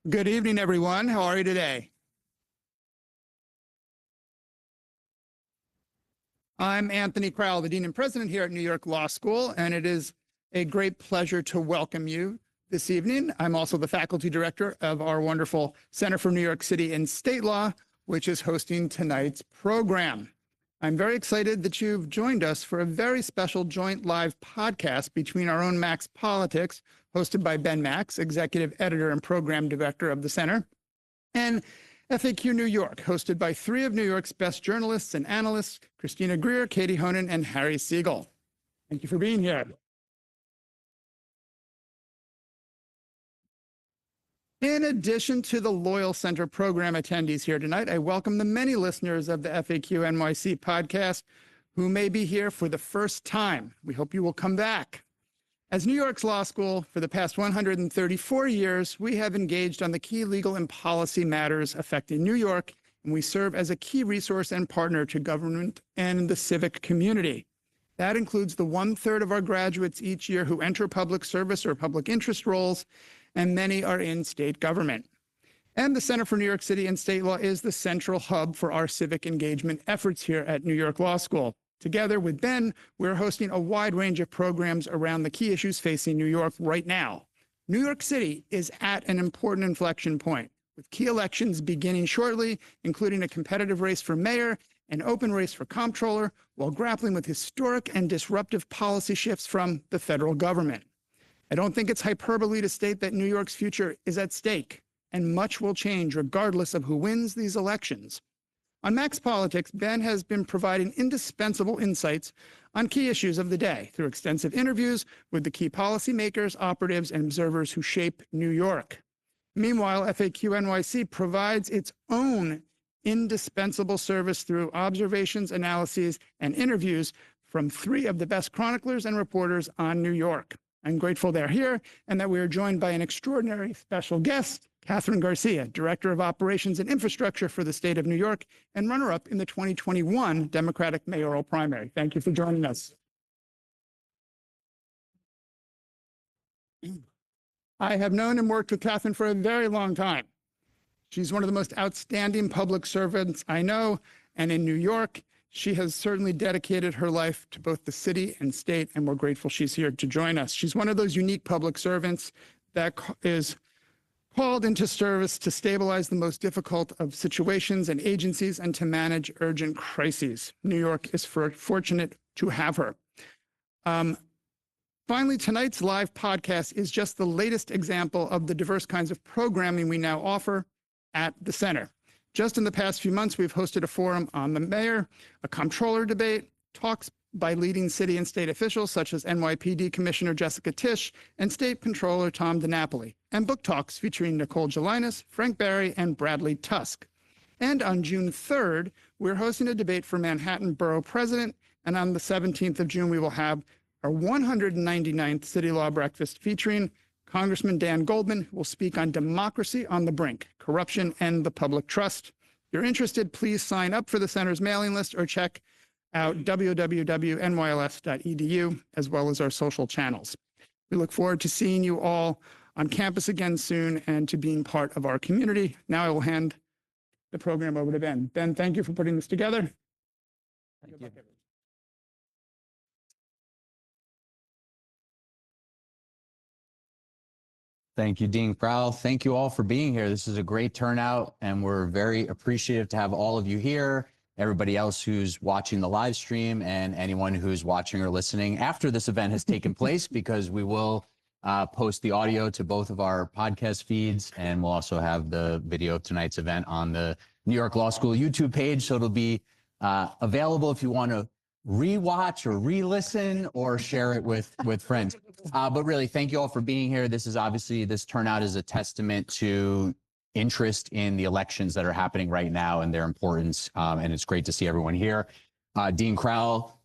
Good evening, everyone. How are you today? I'm Anthony Crowell, the Dean and President here at New York Law School, and it is a great pleasure to welcome you this evening. I'm also the Faculty Director of our wonderful Center for New York City and State Law, which is hosting tonight's program. I'm very excited that you've joined us for a very special joint live podcast between our own Max Politics, hosted by Ben Max, Executive Editor and Program Director of the Center, and FAQ New York, hosted by three of New York's best journalists and analysts, Christina Greer, Katie Honan, and Harry Siegel. Thank you for being here. In addition to the Loyal Center program attendees here tonight, I welcome the many listeners of the FAQ NYC podcast who may be here for the first time. We hope you will come back. As New York's law school for the past 134 years, we have engaged on the key legal and policy matters affecting New York, and we serve as a key resource and partner to government and the civic community. That includes the 1/3 of our graduates each year who enter public service or public interest roles, and many are in state government. And the Center for New York City and State Law is the central hub for our civic engagement efforts here at New York Law School. Together with Ben, we're hosting a wide range of programs around the key issues facing New York right now. New York City is at an important inflection point, with key elections beginning shortly, including a competitive race for mayor, an open race for comptroller, while grappling with historic and disruptive policy shifts from the federal government. I don't think it's hyperbole to state that New York's future is at stake, and much will change regardless of who wins these elections. On Max Politics, Ben has been providing indispensable insights on key issues of the day through extensive interviews with the key policymakers, operatives, and observers who shape New York. Meanwhile, FAQ NYC provides its own indispensable service through observations, analyses, and interviews from three of the best chroniclers and reporters on New York. I'm grateful they're here and that we are joined by an extraordinary special guest, Kathryn Garcia, Director of Operations and Infrastructure for the state of New York and runner-up in the 2021 Democratic mayoral primary. Thank you for joining us. I have known and worked with Kathryn for a very long time. She's one of the most outstanding public servants I know, and in New York, she has certainly dedicated her life to both the city and state, and we're grateful she's here to join us. She's one of those unique public servants that is called into service to stabilize the most difficult of situations and agencies and to manage urgent crises. New York is fortunate to have her. Finally, tonight's live podcast is just the latest example of the diverse kinds of programming we now offer at the center. Just in the past few months, we've hosted a forum on the mayor, a comptroller debate, talks by leading city and state officials such as NYPD Commissioner Jessica Tisch and State Controller Tom DiNapoli, and book talks featuring Nicole Gelinas, Frank Barry, and Bradley Tusk. And on June 3rd, we're hosting a debate for Manhattan Borough President, and on the 17th of June, we will have our 199th City Law Breakfast featuring Congressman Dan Goldman, who will speak on democracy on the brink, corruption, and the public trust. If you're interested, please sign up for the center's mailing list or check out www.nyls.edu, as well as our social channels. We look forward to seeing you all on campus again soon and to being part of our community. Now I will hand the program over to Ben. Ben, thank you for putting this together. Thank you. Thank you, Dean Crowell. Thank you all for being here. This is a great turnout, and we're very appreciative to have all of you here, everybody else who's watching the live stream, and anyone who's watching or listening after this event has taken place, because we will post the audio to both of our podcast feeds, and we'll also have the video of tonight's event on the New York Law School YouTube page, so it'll be available if you want to rewatch or re-listen or share it with friends. But really, thank you all for being here. This turnout is a testament to interest in the elections that are happening right now and their importance. And it's great to see everyone here. Dean Crowell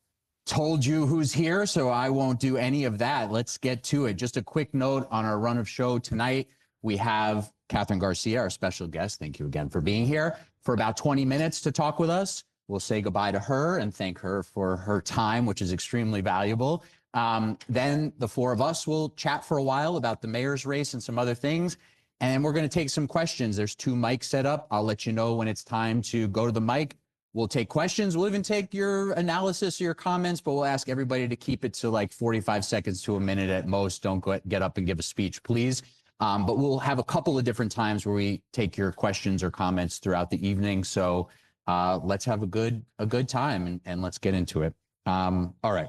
told you who's here, so I won't do any of that. Let's get to it. Just a quick note on our run of show tonight. We have Kathryn Garcia, our special guest. Thank you again for being here for about 20 minutes to talk with us. We'll say goodbye to her and thank her for her time, which is extremely valuable. Then the four of us will chat for a while about the mayor's race and some other things. And we're going to take some questions. There's 2 mics set up. I'll let you know when it's time to go to the mic. We'll take questions. We'll even take your analysis or your comments, but we'll ask everybody to keep it to like 45 seconds to a minute at most. Don't get up and give a speech, please. But we'll have a couple of different times where we take your questions or comments throughout the evening. So let's have a good time and let's get into it. All right.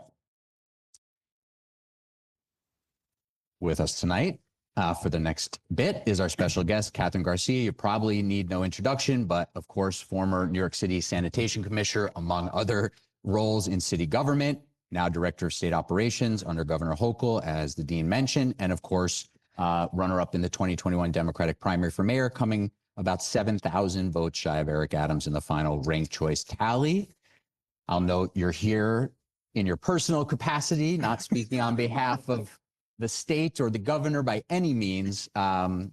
With us tonight for the next bit is our special guest, Kathryn Garcia. You probably need no introduction, but of course, former New York City Sanitation Commissioner, among other roles in city government, now Director of State Operations under Governor Hochul, as the Dean mentioned, and of course, runner-up in the 2021 Democratic primary for mayor, coming about 7,000 votes shy of Eric Adams in the final ranked choice tally. I'll note you're here in your personal capacity, not speaking on behalf of the state or the governor by any means. And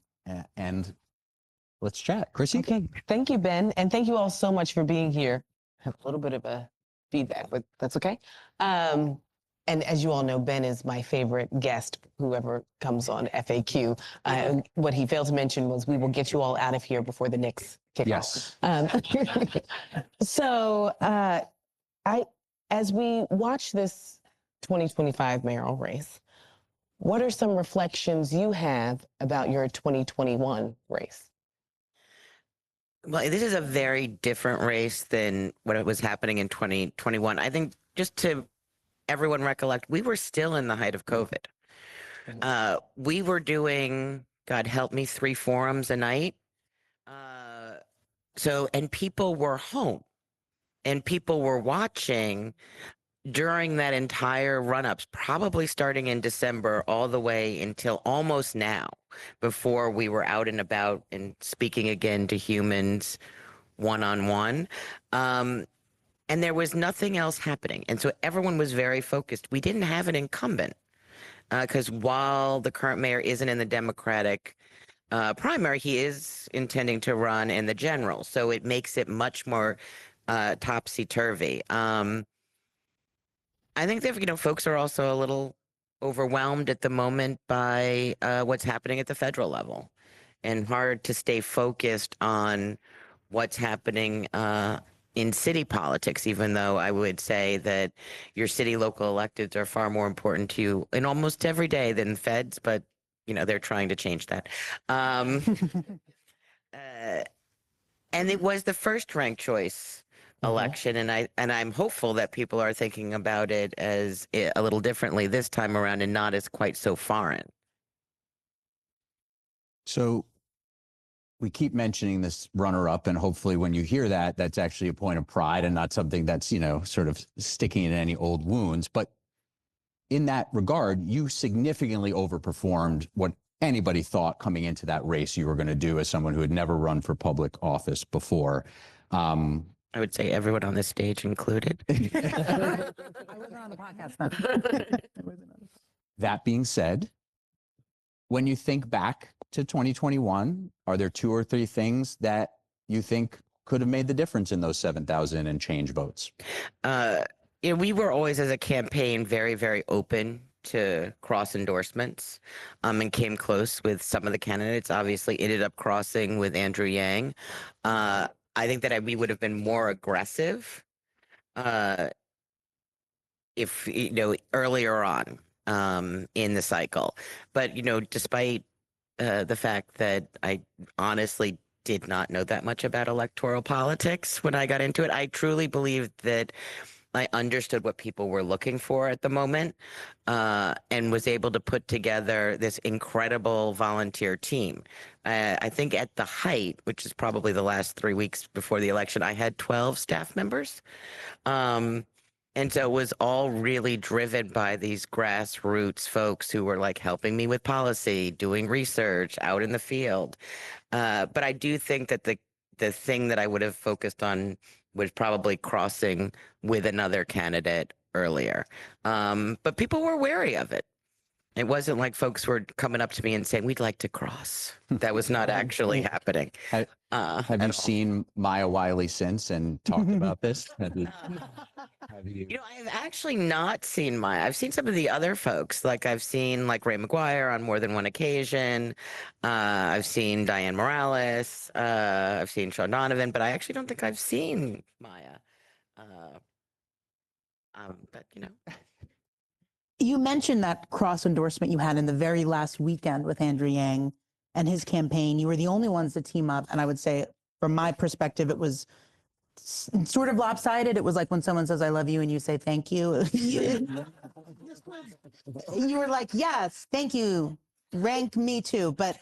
let's chat. Chrissy? Okay, thank you, Ben. And thank you all so much for being here. I have a little bit of a feedback, but that's okay. And as you all know, Ben is my favorite guest, whoever comes on FAQ. What he failed to mention was we will get you all out of here before the Knicks kick Yes. off. So as we watch this 2025 mayoral race, what are some reflections you have about your 2021 race? Well, this is a very different race than what was happening in 2021. I think just to everyone recollect, we were still in the height of COVID. We were doing, God help me, 3 forums a night. And people were home and people were watching during that entire run-ups, probably starting in December all the way until almost now, before we were out and about and speaking again to humans one-on-one. And there was nothing else happening. And so everyone was very focused. We didn't have an incumbent because while the current mayor isn't in the Democratic primary, he is intending to run in the general. So it makes it much more topsy-turvy. I think that, folks are also a little overwhelmed at the moment by what's happening at the federal level and hard to stay focused on what's happening in city politics, even though I would say that your city local electeds are far more important to you in almost every day than feds, but, they're trying to change that. And it was the first ranked choice election, and I'm hopeful that people are thinking about it as a little differently this time around and not as quite so foreign. So we keep mentioning this runner-up, and hopefully when you hear that, that's actually a point of pride and not something that's, sort of sticking in any old wounds. But in that regard, you significantly overperformed what anybody thought coming into that race you were going to do as someone who had never run for public office before. I would say everyone on this stage included. I wasn't on the podcast then. That being said, when you think back to 2021, are there 2 or 3 things that you think could have made the difference in those 7,000 and change votes? We were always, as a campaign, very, very open to cross endorsements, and came close with some of the candidates. Obviously, ended up crossing with Andrew Yang. I think that we would have been more aggressive if earlier on in the cycle. But despite the fact that I honestly did not know that much about electoral politics when I got into it, I truly believed that I understood what people were looking for at the moment, and was able to put together this incredible volunteer team. I think at the height, which is probably the last 3 weeks before the election, I had 12 staff members. And so it was all really driven by these grassroots folks who were like helping me with policy, doing research out in the field. But I do think that the thing that I would have focused on was probably crossing with another candidate earlier. But people were wary of it. It wasn't like folks were coming up to me and saying, we'd like to cross. That was not actually happening. Have you seen Maya Wiley since and talked about this? I've actually not seen Maya. I've seen some of the other folks. Like I've seen like Ray McGuire on more than one occasion. I've seen Diane Morales. I've seen Sean Donovan, but I actually don't think I've seen Maya. Uh, but You mentioned that cross endorsement you had in the very last weekend with Andrew Yang and his campaign. You were the only ones to team up. And I would say, from my perspective, it was sort of lopsided. It was like when someone says, I love you, and you say, thank you. You were like, yes, thank you. Rank me too. But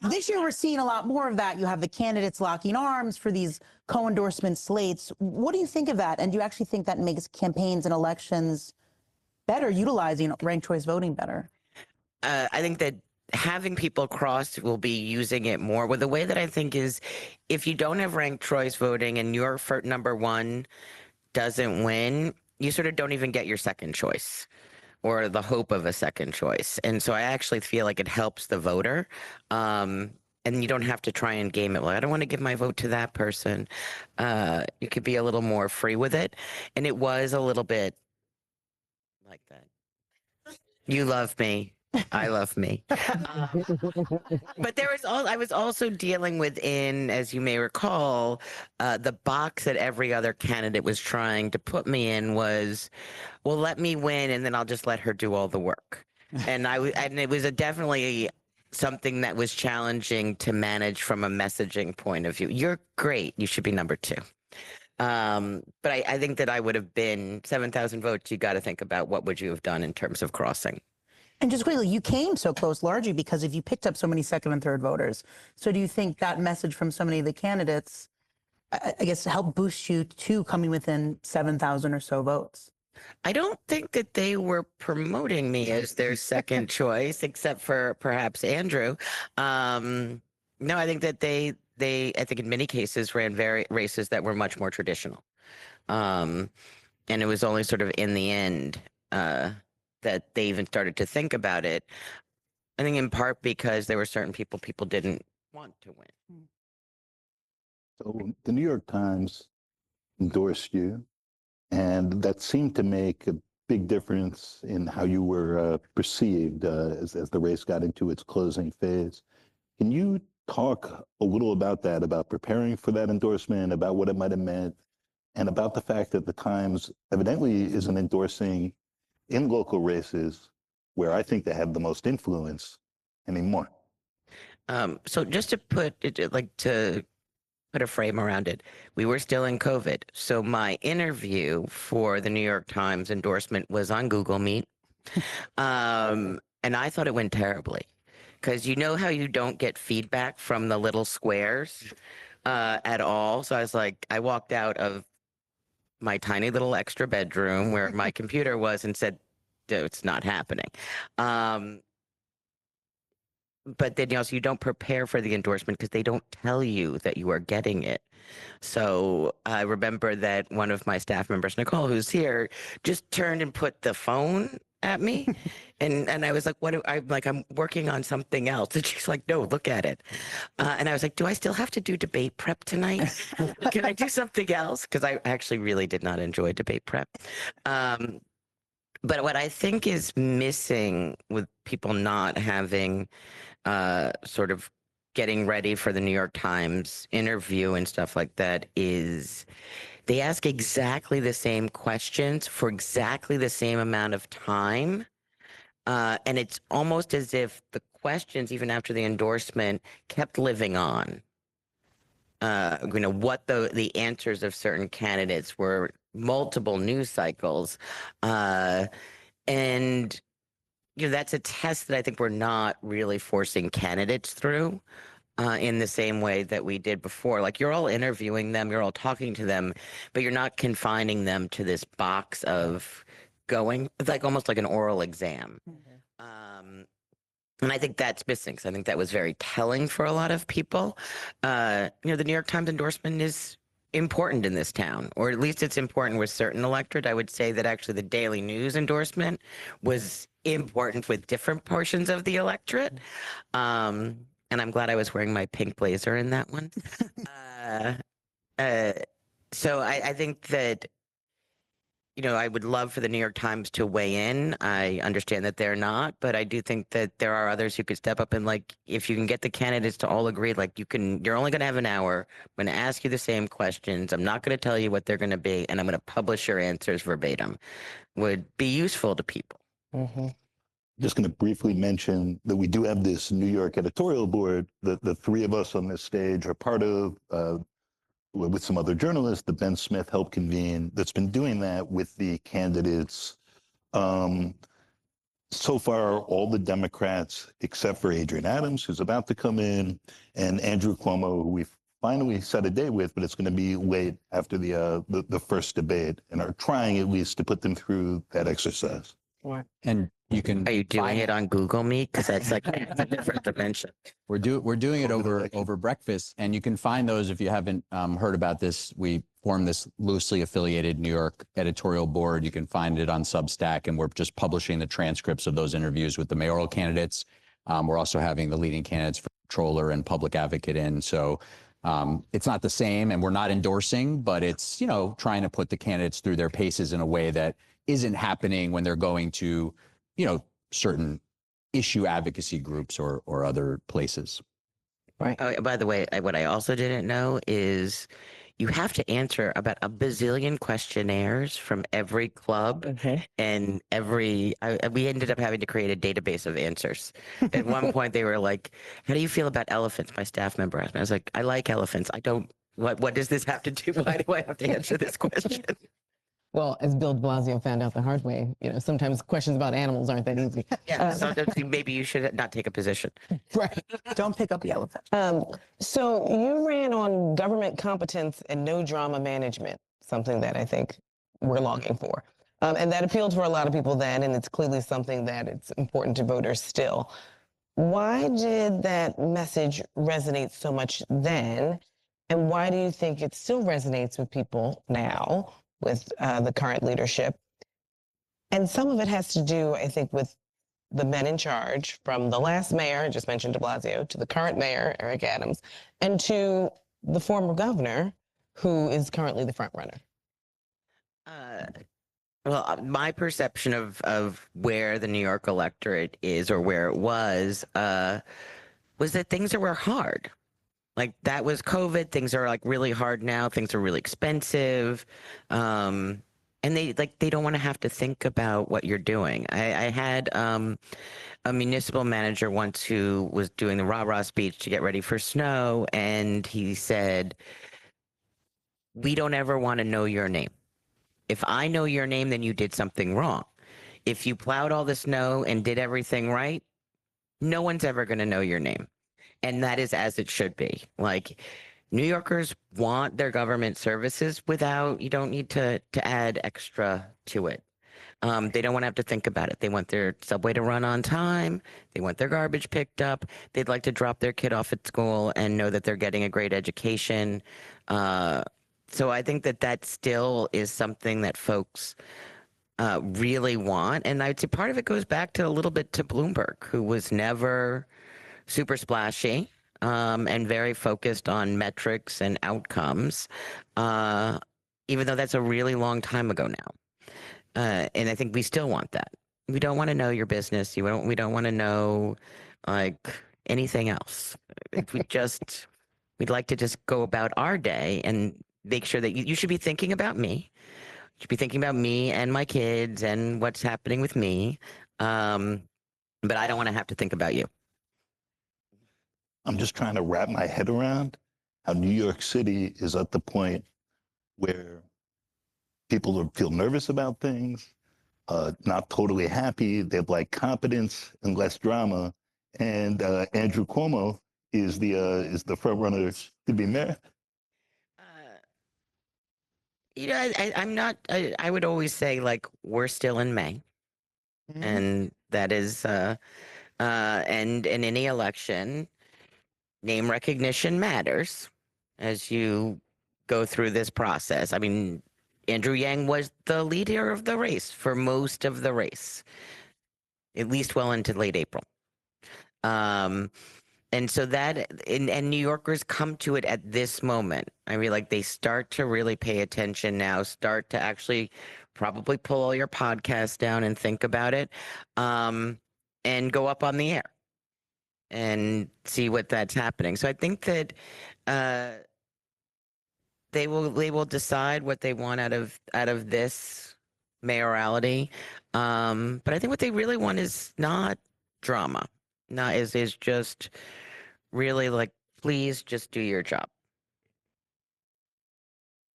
this year we're seeing a lot more of that. You have the candidates locking arms for these co-endorsement slates. What do you think of that? And do you actually think that makes campaigns and elections better, utilizing ranked choice voting better? I think that having people cross will be using it more. Well, the way that I think is if you don't have ranked choice voting and your number one doesn't win, you sort of don't even get your second choice or the hope of a second choice. And so I actually feel like it helps the voter. And you don't have to try and game it. Well, I don't want to give my vote to that person. You could be a little more free with it. And it was a little bit like that. You love me. I love me. But I was also dealing within, as you may recall, the box that every other candidate was trying to put me in was, well, let me win and then I'll just let her do all the work. And it was definitely something that was challenging to manage from a messaging point of view. You're great. You should be number two. But I think that I would have been 7,000 votes. You got to think about what would you have done in terms of crossing. And just quickly, you came so close largely because if you picked up so many second and third voters. So do you think that message from so many of the candidates, I guess, helped boost you to coming within 7,000 or so votes? I don't think that they were promoting me as their second choice, except for perhaps Andrew. No, I think that I think in many cases ran races that were much more traditional. And it was only sort of in the end that they even started to think about it. I think in part because there were certain people didn't want to win. So the New York Times endorsed you, and that seemed to make a big difference in how you were perceived as the race got into its closing phase. Can you talk a little about that, about preparing for that endorsement, about what it might have meant, and about the fact that the Times evidently isn't endorsing in local races where I think they have the most influence anymore? So just to put a frame around it, we were still in COVID. So my interview for the New York Times endorsement was on Google Meet. And I thought it went terribly because you know how you don't get feedback from the little squares at all. So I was like, I walked out of my tiny little extra bedroom where my computer was and said, it's not happening. But then also you don't prepare for the endorsement because they don't tell you that you are getting it. So I remember that one of my staff members, Nicole, who's here, just turned and put the phone at me. and I was like, I'm working on something else. And she's like, no, look at it. And I was like, do I still have to do debate prep tonight? Can I do something else? Because I actually really did not enjoy debate prep. But what I think is missing with people not having sort of getting ready for the New York Times interview and stuff like that is they ask exactly the same questions for exactly the same amount of time. And it's almost as if the questions, even after the endorsement, kept living on. What the answers of certain candidates were, multiple news cycles. And that's a test that I think we're not really forcing candidates through in the same way that we did before. Like you're all interviewing them, you're all talking to them, but you're not confining them to this box of going. It's like almost like an oral exam. And I think that's missing. So I think that was very telling for a lot of people. The New York Times endorsement is important in this town, or at least it's important with certain electorate. I would say that actually the Daily News endorsement was important with different portions of the electorate. And I'm glad I was wearing my pink blazer in that one. So I think that I would love for the New York Times to weigh in. I understand that they're not, but I do think that there are others who could step up and, like, if you can get the candidates to all agree, like, you're only going to have an hour. I'm going to ask you the same questions. I'm not going to tell you what they're going to be, and I'm going to publish your answers verbatim. Would be useful to people. Mm-hmm. Just going to briefly mention that we do have this New York editorial board that the three of us on this stage are part of, with some other journalists that Ben Smith helped convene, that's been doing that with the candidates. So far, all the Democrats, except for Adrian Adams, who's about to come in, and Andrew Cuomo, who we finally set a day with, but it's going to be late after the first debate, and are trying at least to put them through that exercise. And you can. Are you doing find- it on Google Meet? Because that's like a different dimension. We're doing it Over the over election. breakfast, and you can find those if you haven't heard about this. We formed this loosely affiliated New York editorial board. You can find it on Substack, and we're just publishing the transcripts of those interviews with the mayoral candidates. We're also having the leading candidates for controller and public advocate in. So it's not the same, and we're not endorsing, but it's trying to put the candidates through their paces in a way that isn't happening when they're going to certain issue advocacy groups or other places. Right. Oh, by the way, what I also didn't know is you have to answer about a bazillion questionnaires from every club and we ended up having to create a database of answers. At one point they were like, how do you feel about elephants? My staff member asked me. I was like, I like elephants. What does this have to do? Why do I have to answer this question? Well, as Bill de Blasio found out the hard way, sometimes questions about animals aren't that easy. Yeah, sometimes maybe you should not take a position. Right. Don't pick up the elephant. So you ran on government competence and no drama management, something that I think we're longing for. And that appealed for a lot of people then, and it's clearly something that it's important to voters still. Why did that message resonate so much then? And why do you think it still resonates with people now with the current leadership? And some of it has to do, I think, with the men in charge, from the last mayor, I just mentioned de Blasio, to the current mayor, Eric Adams, and to the former governor, who is currently the front runner. Well, my perception of where the New York electorate is, or where it was that things were hard. Like, that was COVID. Things are like really hard now. Things are really expensive. And they don't want to have to think about what you're doing. I had a municipal manager once who was doing the rah-rah speech to get ready for snow, and he said, we don't ever want to know your name. If I know your name, then you did something wrong. If you plowed all the snow and did everything right, no one's ever going to know your name. And that is as it should be. Like, New Yorkers want their government services you don't need to add extra to it. They don't want to have to think about it. They want their subway to run on time. They want their garbage picked up. They'd like to drop their kid off at school and know that they're getting a great education. So I think that still is something that folks really want. And I'd say part of it goes back to a little bit to Bloomberg, who was never super splashy and very focused on metrics and outcomes, even though that's a really long time ago now. And I think we still want that. We don't want to know your business. We don't want to know like anything else. We'd like to just go about our day and make sure that you should be thinking about me. You should be thinking about me and my kids and what's happening with me. But I don't want to have to think about you. I'm just trying to wrap my head around how New York City is at the point where people feel nervous about things, not totally happy. They'd like competence and less drama. And Andrew Cuomo is the front runner to be mayor. I'm not. I would always say, like, we're still in May, and that is and in any election, name recognition matters as you go through this process. I mean, Andrew Yang was the leader of the race for most of the race, at least well into late April. And so and New Yorkers come to it at this moment. I mean, like, they start to really pay attention now, start to actually probably pull all your podcasts down and think about it, and go up on the air and see what that's happening. So I think that they will decide what they want out of this mayoralty. But I think what they really want is not drama. Not is just really like, please just do your job.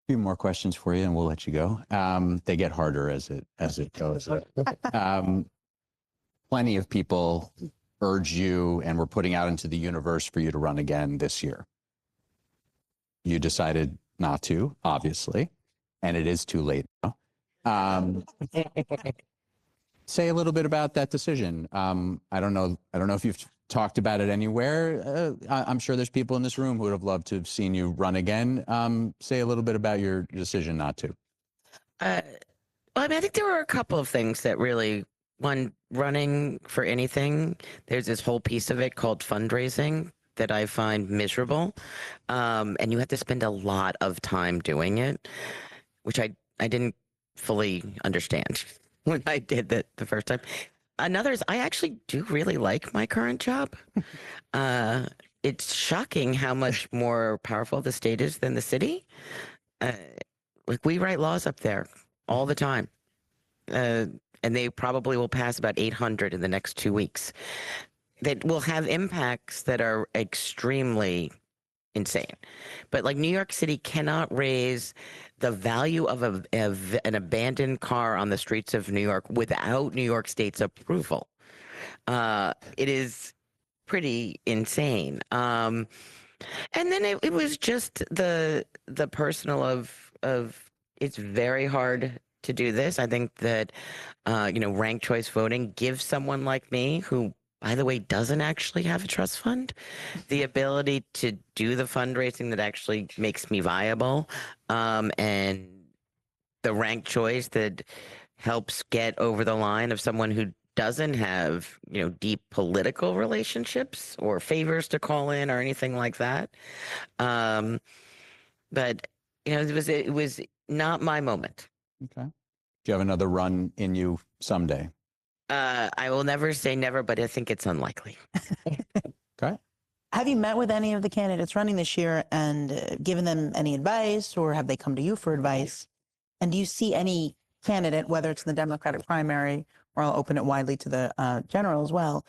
Few more questions for you and we'll let you go. They get harder as it goes. Plenty of people urge you and we're putting out into the universe for you to run again this year. You decided not to, obviously, and it is too late now. Say a little bit about that decision. I don't know if you've talked about it anywhere. I'm sure there's people in this room who would have loved to have seen you run again. Say a little bit about your decision not to. Well, I mean, I think there were a couple of things that really, one, running for anything, there's this whole piece of it called fundraising that I find miserable. And you have to spend a lot of time doing it, which I didn't fully understand when I did that the first time. Another is I actually do really like my current job. It's shocking how much more powerful the state is than the city. Like we write laws up there all the time. And they probably will pass about 800 in the next 2 weeks that will have impacts that are extremely insane. But like New York City cannot raise the value of an abandoned car on the streets of New York without New York State's approval. It is pretty insane. And then it was just the personal of it's very hard to do this. I think that ranked choice voting gives someone like me, who by the way doesn't actually have a trust fund, the ability to do the fundraising that actually makes me viable, and the ranked choice that helps get over the line of someone who doesn't have deep political relationships or favors to call in or anything like that. But it was not my moment. Okay. Do you have another run in you someday? I will never say never, but I think it's unlikely. Okay. Have you met with any of the candidates running this year and given them any advice, or have they come to you for advice? And do you see any candidate, whether it's in the Democratic primary or I'll open it widely to the general as well,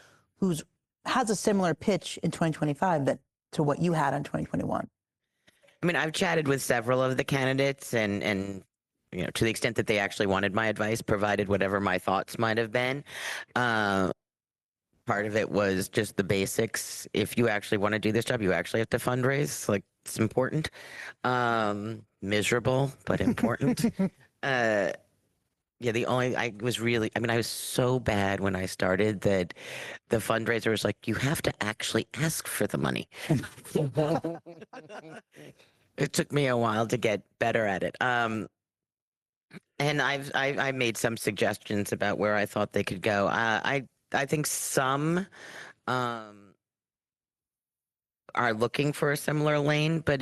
has a similar pitch in 2025 to what you had in 2021? I mean, I've chatted with several of the candidates and to the extent that they actually wanted my advice, provided whatever my thoughts might have been. Part of it was just the basics. If you actually want to do this job, you actually have to fundraise. Like, it's important. Miserable, but important. I was so bad when I started that the fundraiser was like, you have to actually ask for the money. It took me a while to get better at it. And I made some suggestions about where I thought they could go. I think some are looking for a similar lane, but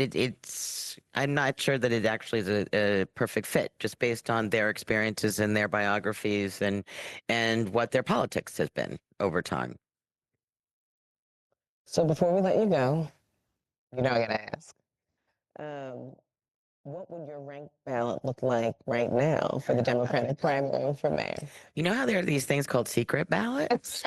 I'm not sure that it actually is a perfect fit, just based on their experiences and their biographies and what their politics has been over time. So before we let you go, I gotta ask. What would your ranked ballot look like right now for the Democratic primary for mayor? You know how there are these things called secret ballots?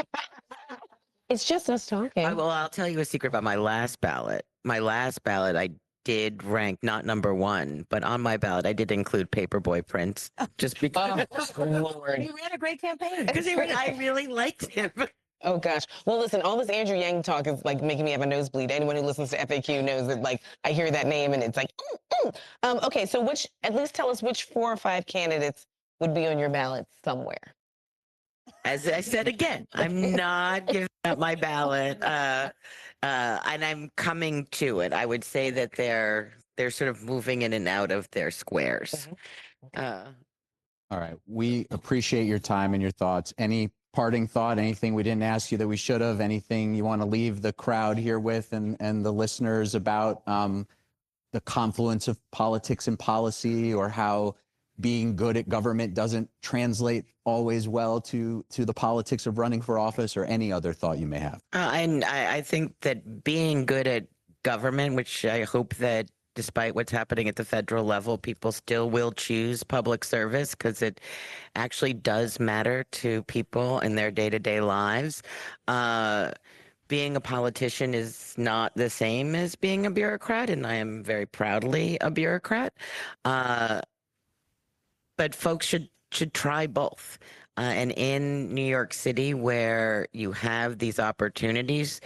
It's just us talking. I'll tell you a secret about my last ballot. My last ballot, I did rank not number one, but on my ballot, I did include Paperboy Prince, just because. Oh, Lord. You ran a great campaign. Because I really liked him. Oh gosh. Well, listen, all this Andrew Yang talk is like making me have a nosebleed. Anyone who listens to FAQ knows that, like, I hear that name and it's like, ooh, ooh. Okay, so at least tell us which 4 or 5 candidates would be on your ballot somewhere. As I said again, I'm not giving up my ballot, and I'm coming to it. I would say that they're sort of moving in and out of their squares. Mm-hmm. All right. We appreciate your time and your thoughts. Any parting thought, anything we didn't ask you that we should have, anything you want to leave the crowd here with and the listeners about the confluence of politics and policy, or how being good at government doesn't translate always well to the politics of running for office, or any other thought you may have? And I think that being good at government, which I hope that despite what's happening at the federal level, people still will choose public service because it actually does matter to people in their day-to-day lives. Being a politician is not the same as being a bureaucrat, and I am very proudly a bureaucrat. But folks should try both. And in New York City, where you have these opportunities,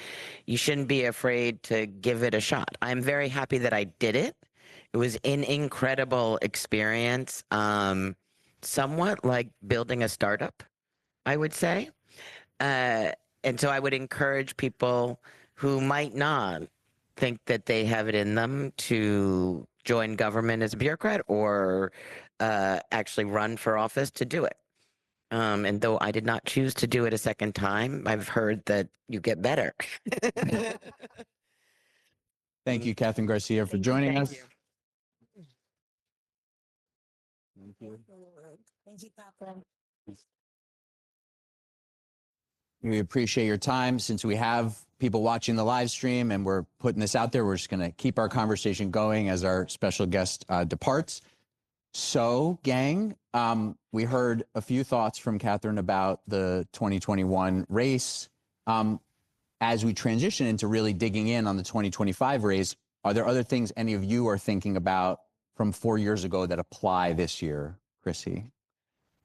you shouldn't be afraid to give it a shot. I'm very happy that I did it. It was an incredible experience, somewhat like building a startup, I would say. And so I would encourage people who might not think that they have it in them to join government as a bureaucrat or actually run for office to do it. And though I did not choose to do it a second time, I've heard that you get better. Thank you, Kathryn Garcia, for joining Thank us. you. Thank you. Thank you, Kathryn. We appreciate your time. Since we have people watching the live stream and we're putting this out there, we're just going to keep our conversation going as our special guest departs. So, gang, we heard a few thoughts from Kathryn about the 2021 race. As we transition into really digging in on the 2025 race, are there other things any of you are thinking about from 4 years ago that apply this year, Chrissy?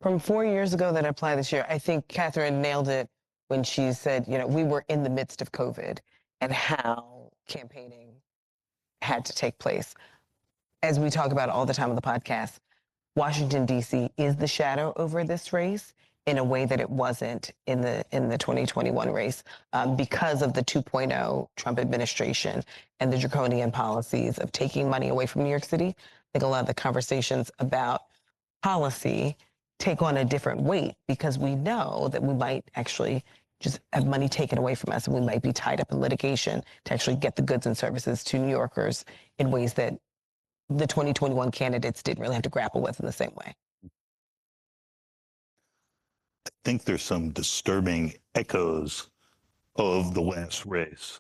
From 4 years ago that apply this year, I think Kathryn nailed it when she said, you know, we were in the midst of COVID and how campaigning had to take place. As we talk about all the time on the podcast, Washington, D.C. is the shadow over this race in a way that it wasn't in the 2021 race because of the 2.0 Trump administration and the draconian policies of taking money away from New York City. I think a lot of the conversations about policy take on a different weight because we know that we might actually just have money taken away from us and we might be tied up in litigation to actually get the goods and services to New Yorkers in ways that the 2021 candidates didn't really have to grapple with in the same way. I think there's some disturbing echoes of the last race.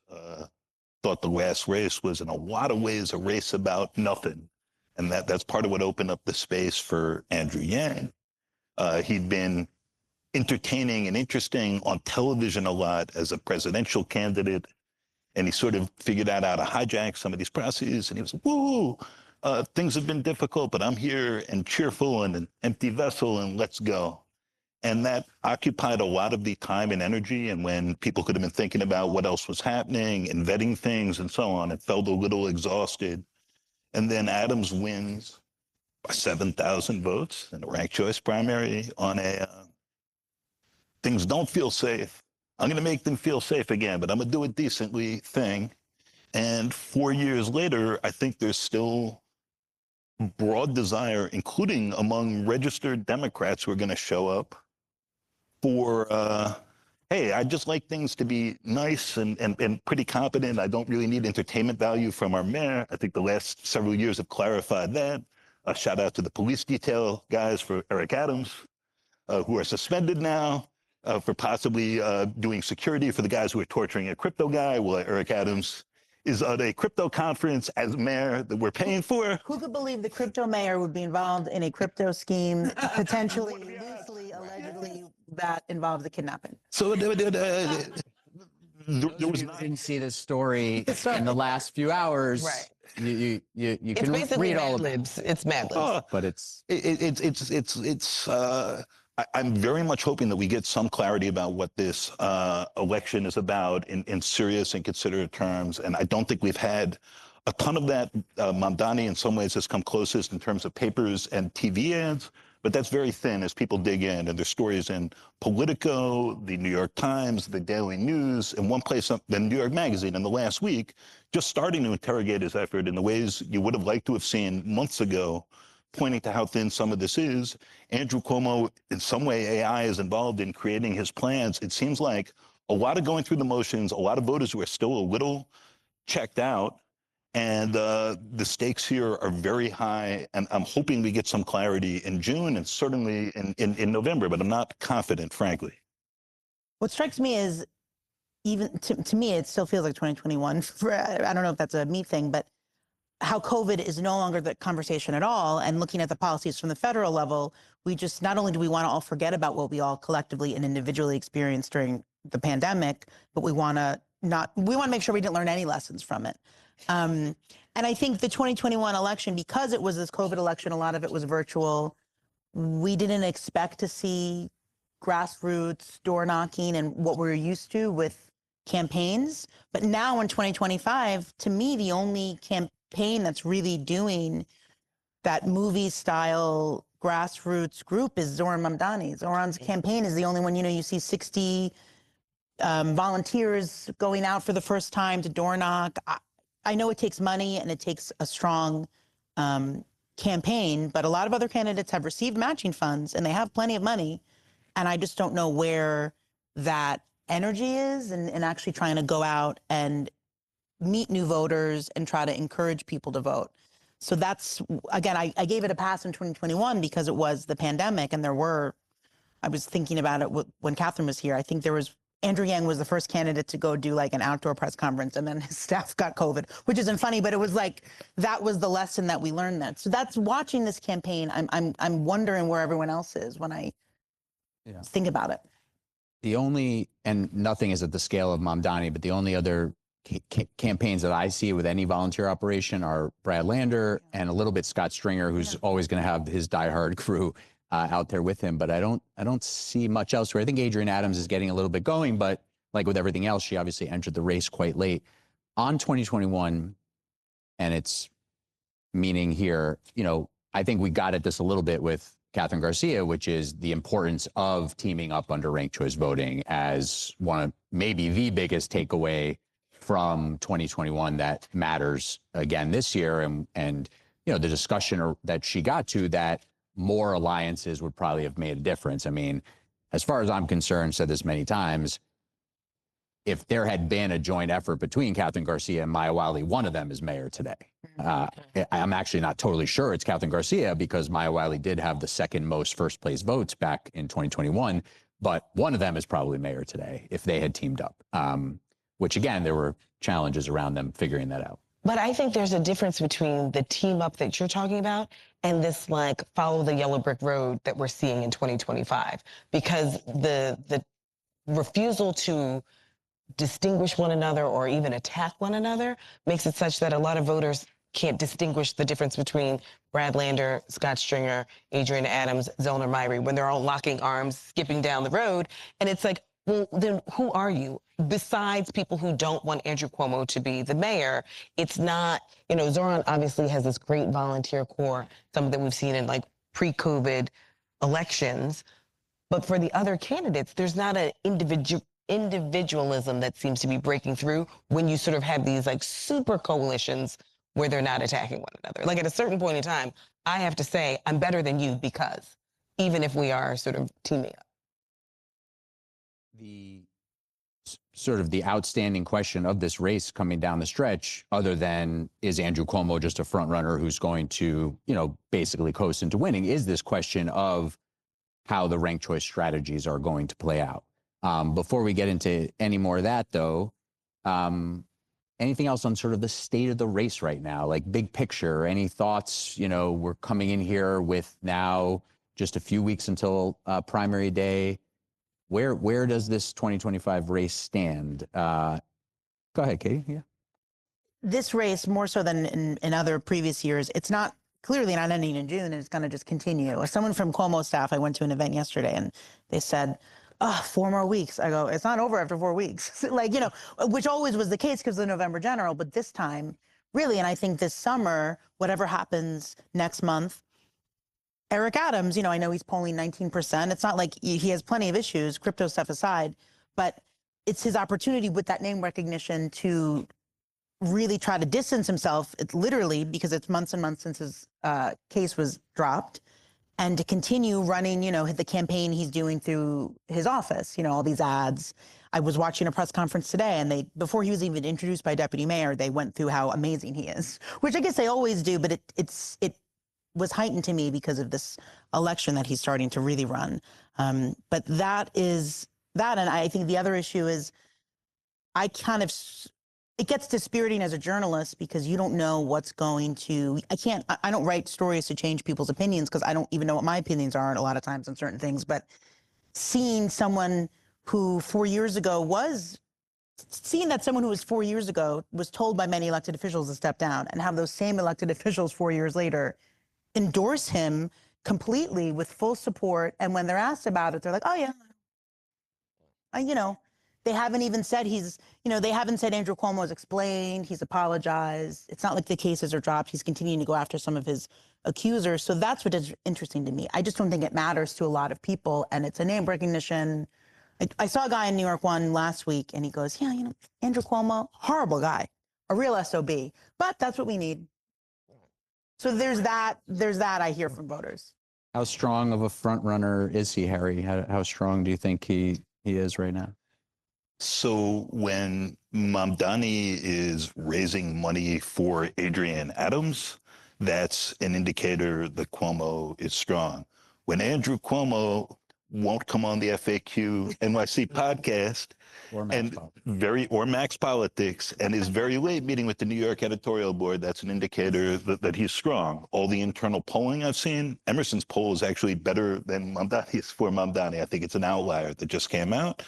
Thought the last race was in a lot of ways a race about nothing. And that's part of what opened up the space for Andrew Yang. He'd been entertaining and interesting on television a lot as a presidential candidate. And he sort of figured out how to hijack some of these processes. And he was, woo, things have been difficult, but I'm here and cheerful and an empty vessel and let's go. And that occupied a lot of the time and energy. And when people could have been thinking about what else was happening and vetting things and so on, it felt a little exhausted. And then Adams wins by 7,000 votes in a ranked choice primary on a things don't feel safe. I'm going to make them feel safe again, but I'm going to do it decently thing. And 4 years later, I think there's still broad desire, including among registered Democrats who are going to show up for, hey, I just like things to be nice and pretty competent. I don't really need entertainment value from our mayor. I think the last several years have clarified that. A shout out to the police detail guys for Eric Adams, who are suspended now for possibly doing security for the guys who are torturing a crypto guy. Well, Eric Adams is at a crypto conference as mayor that we're paying for. Who could believe the crypto mayor would be involved in a crypto scheme, potentially, loosely, allegedly, that involves the kidnapping? So there Those was of you not. who didn't see this story in the last few hours. Right. You It's can basically read all Mad about it, Libs. It's Mad Libs. but it's I'm very much hoping that we get some clarity about what this election is about in serious and considerate terms. And I don't think we've had a ton of that. Mamdani, in some ways, has come closest in terms of papers and TV ads, but that's very thin as people dig in. And there's stories in Politico, the New York Times, the Daily News, and one place, the New York Magazine, in the last week, just starting to interrogate his effort in the ways you would have liked to have seen months ago, pointing to how thin some of this is. Andrew Cuomo, in some way, AI is involved in creating his plans. It seems like a lot of going through the motions, a lot of voters who are still a little checked out. And the stakes here are very high, and I'm hoping we get some clarity in June and certainly in November, but I'm not confident, frankly. What strikes me is, even to me, it still feels like 2021. I don't know if that's a me thing, but how COVID is no longer the conversation at all. And looking at the policies from the federal level, we just, not only do we want to all forget about what we all collectively and individually experienced during the pandemic, but we want to make sure we didn't learn any lessons from it. And I think the 2021 election, because it was this COVID election, a lot of it was virtual. We didn't expect to see grassroots door knocking and what we're used to with campaigns. But now in 2025, to me, the only campaign that's really doing that movie style grassroots group is Zoran Mamdani. Zoran's campaign is the only one, you see 60 volunteers going out for the first time to door knock. I know it takes money and it takes a strong campaign, but a lot of other candidates have received matching funds and they have plenty of money. And I just don't know where that energy is and actually trying to go out and meet new voters and try to encourage people to vote. So that's, again, I gave it a pass in 2021 because it was the pandemic and I was thinking about it when Kathryn was here. I think Andrew Yang was the first candidate to go do like an outdoor press conference, and then his staff got COVID, which isn't funny, but it was like, that was the lesson that we learned then. So that's watching this campaign. I'm wondering where everyone else is when I think about it. And nothing is at the scale of Mamdani, but the only other campaigns that I see with any volunteer operation are Brad Lander and a little bit Scott Stringer, who's always going to have his diehard crew out there with him. But I don't see much else. Where I think Adrienne Adams is getting a little bit going, but like with everything else, she obviously entered the race quite late. On 2021, and it's meaning here, I think we got at this a little bit with Kathryn Garcia, which is the importance of teaming up under ranked choice voting as one of maybe the biggest takeaway from 2021 that matters again this year. And the discussion that she got to, that more alliances would probably have made a difference. I mean, as far as I'm concerned, said this many times, if there had been a joint effort between Kathryn Garcia and Maya Wiley, one of them is mayor today. I'm actually not totally sure it's Kathryn Garcia because Maya Wiley did have the second most first place votes back in 2021, but one of them is probably mayor today if they had teamed up, which again, there were challenges around them figuring that out. But I think there's a difference between the team up that you're talking about and this like follow the yellow brick road that we're seeing in 2025, because the refusal to distinguish one another or even attack one another makes it such that a lot of voters can't distinguish the difference between Brad Lander, Scott Stringer, Adrienne Adams, Zellner Myrie, when they're all locking arms, skipping down the road. And it's like, well, then who are you? Besides people who don't want Andrew Cuomo to be the mayor, it's not, Zoran obviously has this great volunteer core, some that we've seen in like pre-COVID elections. But for the other candidates, there's not an individualism that seems to be breaking through when you sort of have these like super coalitions where they're not attacking one another. Like at a certain point in time, I have to say, I'm better than you because, even if we are sort of teaming up. The sort of the outstanding question of this race coming down the stretch, other than is Andrew Cuomo just a front runner who's going to, basically coast into winning, is this question of how the ranked choice strategies are going to play out. Before we get into any more of that, though, anything else on sort of the state of the race right now, like big picture? Any thoughts? We're coming in here with now just a few weeks until primary day. Where does this 2025 race stand? Go ahead, Katie. Yeah. This race, more so than in other previous years, it's clearly not ending in June, and it's going to just continue. Someone from Cuomo staff, I went to an event yesterday, and they said, 4 more weeks. I go, it's not over after 4 weeks. Which always was the case because of the November general, but this time, really, and I think this summer, whatever happens next month, Eric Adams, I know he's polling 19%. It's not like he has plenty of issues, crypto stuff aside, but it's his opportunity with that name recognition to really try to distance himself, literally, because it's months and months since his case was dropped, and to continue running, the campaign he's doing through his office, all these ads. I was watching a press conference today, and before he was even introduced by deputy mayor, they went through how amazing he is, which I guess they always do, but it was heightened to me because of this election that he's starting to really run. But that is that, and I think the other issue is it gets dispiriting as a journalist because you don't know what's going to, I don't write stories to change people's opinions because I don't even know what my opinions are a lot of times on certain things, but seeing someone who 4 years ago was told by many elected officials to step down, and have those same elected officials 4 years later endorse him completely with full support. And when they're asked about it, they're like, oh yeah, they haven't even said they haven't said Andrew Cuomo has explained, he's apologized. It's not like the cases are dropped. He's continuing to go after some of his accusers. So that's what is interesting to me. I just don't think it matters to a lot of people, and it's a name recognition. I saw a guy in New York One last week, and he goes, yeah, Andrew Cuomo, horrible guy, a real SOB, but that's what we need. So there's that I hear from voters. How strong of a front runner is he, Harry? How strong do you think he is right now? So when Mamdani is raising money for Adrienne Adams, that's an indicator that Cuomo is strong. When Andrew Cuomo won't come on the FAQ NYC podcast or Max Politics and is very late meeting with the New York editorial board, that's an indicator that he's strong. All the internal polling I've seen, Emerson's poll is actually better than Mamdani's for Mamdani. I think it's an outlier that just came out.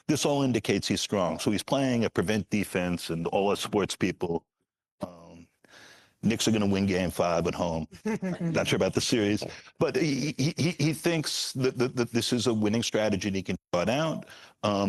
This all indicates he's strong. So he's playing a prevent defense, and all us sports people, Knicks are going to win Game 5 at home. Not sure about the series, but he thinks that this is a winning strategy and he can draw it out.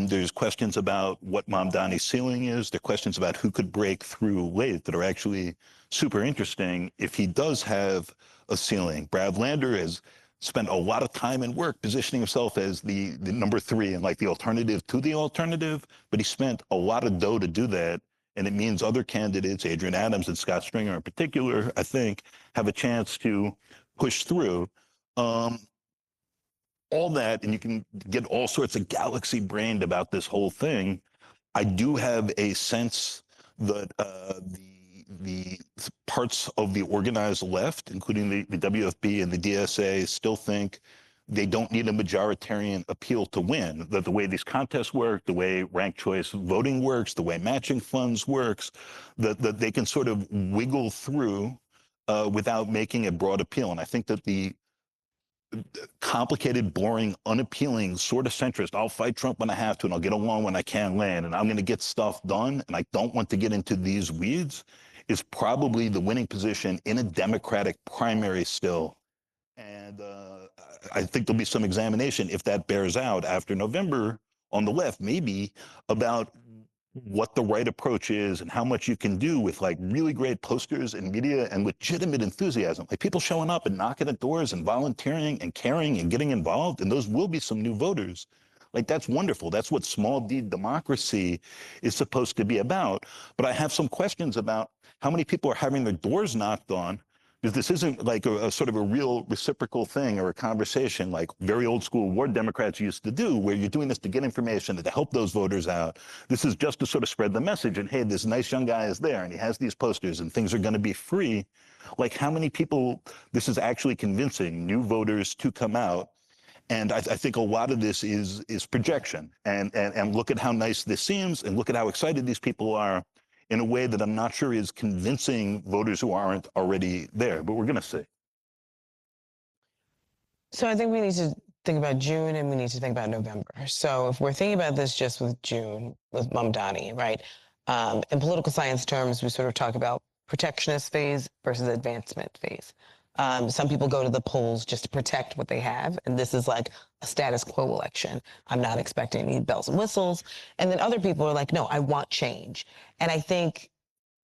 There's questions about what Mamdani's ceiling is. There are questions about who could break through late that are actually super interesting if he does have a ceiling. Brad Lander has spent a lot of time and work positioning himself as the number 3 and like the alternative to the alternative, but he spent a lot of dough to do that. And it means other candidates, Adrienne Adams and Scott Stringer in particular, I think, have a chance to push through. All that, and you can get all sorts of galaxy brained about this whole thing. I do have a sense that the parts of the organized left, including the WFB and the DSA, still think they don't need a majoritarian appeal to win. That the way these contests work, the way ranked choice voting works, the way matching funds works, that they can sort of wiggle through without making a broad appeal. And I think that the complicated, boring, unappealing, sort of centrist, I'll fight Trump when I have to, and I'll get along when I can land, and I'm going to get stuff done, and I don't want to get into these weeds, is probably the winning position in a Democratic primary still. And I think there'll be some examination if that bears out after November on the left, maybe about what the right approach is and how much you can do with like really great posters and media and legitimate enthusiasm, like people showing up and knocking at doors and volunteering and caring and getting involved. And those will be some new voters. Like, that's wonderful. That's what small d democracy is supposed to be about. But I have some questions about how many people are having their doors knocked on, because this isn't like a sort of a real reciprocal thing or a conversation like very old school war Democrats used to do, where you're doing this to get information and to help those voters out. This is just to sort of spread the message and, hey, this nice young guy is there and he has these posters and things are going to be free. Like, how many people this is actually convincing new voters to come out? And I think a lot of this is projection, and look at how nice this seems and look at how excited these people are, in a way that I'm not sure is convincing voters who aren't already there, but we're going to see. So I think we need to think about June and we need to think about November. So if we're thinking about this just with June, with Mamdani, right? In political science terms, we sort of talk about protectionist phase versus advancement phase. Some people go to the polls just to protect what they have, and this is like a status quo election. I'm not expecting any bells and whistles. And then other people are like, no, I want change. And I think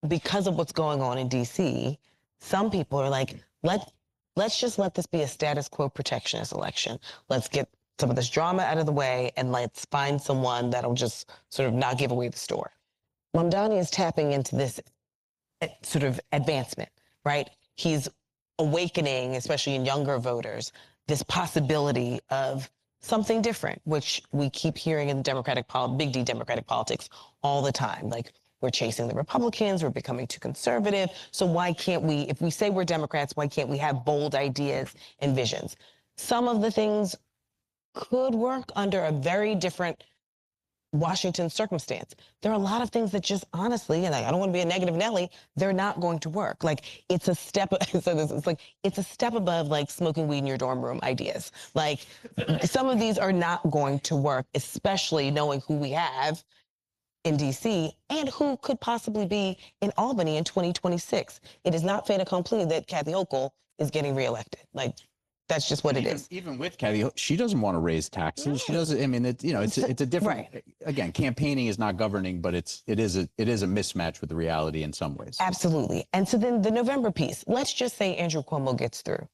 because of what's going on in DC, some people are like, let's just let this be a status quo protectionist election. Let's get some of this drama out of the way, and let's find someone that'll just sort of not give away the store. Mamdani is tapping into this sort of advancement, right? He's awakening, especially in younger voters, this possibility of something different, which we keep hearing in big D Democratic politics all the time. Like, we're chasing the Republicans, we're becoming too conservative. So why can't we, if we say we're Democrats, why can't we have bold ideas and visions? Some of the things could work under a very different Washington circumstance. There are a lot of things that just honestly, and I don't want to be a negative Nelly, they're not going to work. Like, it's a step, it's a step above like smoking weed in your dorm room ideas. Like, some of these are not going to work, especially knowing who we have in DC and who could possibly be in Albany in 2026. It is not fait accompli that Kathy Hochul is getting reelected. Like, that's just what it is. Even with Kathy, she doesn't want to raise taxes. She doesn't. I mean, it's a different. Right. Again, campaigning is not governing, but it is a mismatch with the reality in some ways. Absolutely. And so then the November piece. Let's just say Andrew Cuomo gets through.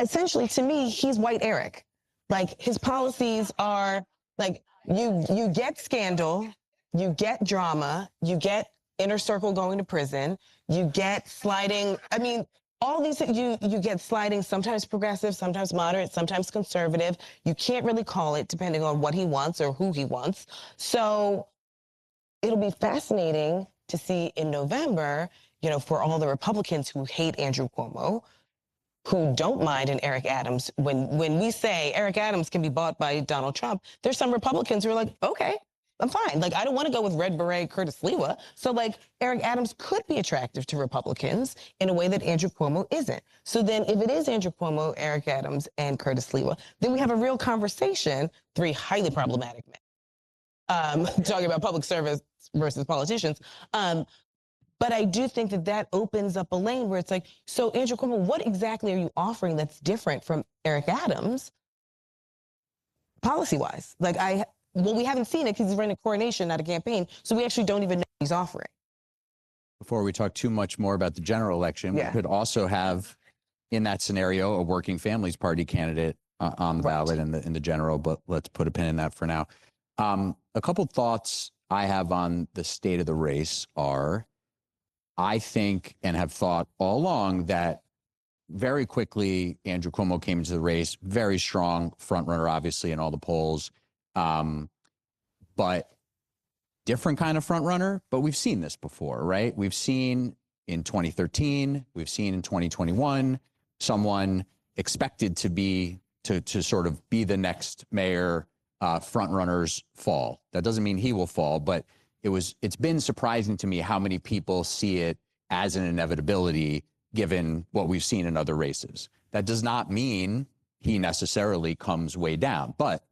Essentially, to me, he's white Eric. Like, his policies are like, you get scandal, you get drama, you get inner circle going to prison, you get sliding. I mean, all these, you get sliding, sometimes progressive, sometimes moderate, sometimes conservative. You can't really call it depending on what he wants or who he wants. So it'll be fascinating to see in November, for all the Republicans who hate Andrew Cuomo, who don't mind an Eric Adams. When we say Eric Adams can be bought by Donald Trump, there's some Republicans who are like, okay, I'm fine. Like, I don't want to go with Red Beret Curtis Lewa. So, like, Eric Adams could be attractive to Republicans in a way that Andrew Cuomo isn't. So then if it is Andrew Cuomo, Eric Adams, and Curtis Lewa, then we have a real conversation, three highly problematic men, talking about public service versus politicians. But I do think that opens up a lane where it's like, so Andrew Cuomo, what exactly are you offering that's different from Eric Adams policy-wise? Like, we haven't seen it because he's running a coronation, not a campaign. So we actually don't even know what he's offering. Before we talk too much more about the general election, we could also have, in that scenario, a Working Families Party candidate on the ballot in the general, but let's put a pin in that for now. A couple thoughts I have on the state of the race are, I think and have thought all along that very quickly Andrew Cuomo came into the race, very strong front runner, obviously, in all the polls. But different kind of front runner, but we've seen this before, right? We've seen in 2013, we've seen in 2021, someone expected to sort of be the next mayor, front runners fall. That doesn't mean he will fall, but it's been surprising to me how many people see it as an inevitability given what we've seen in other races. That does not mean he necessarily comes way down, but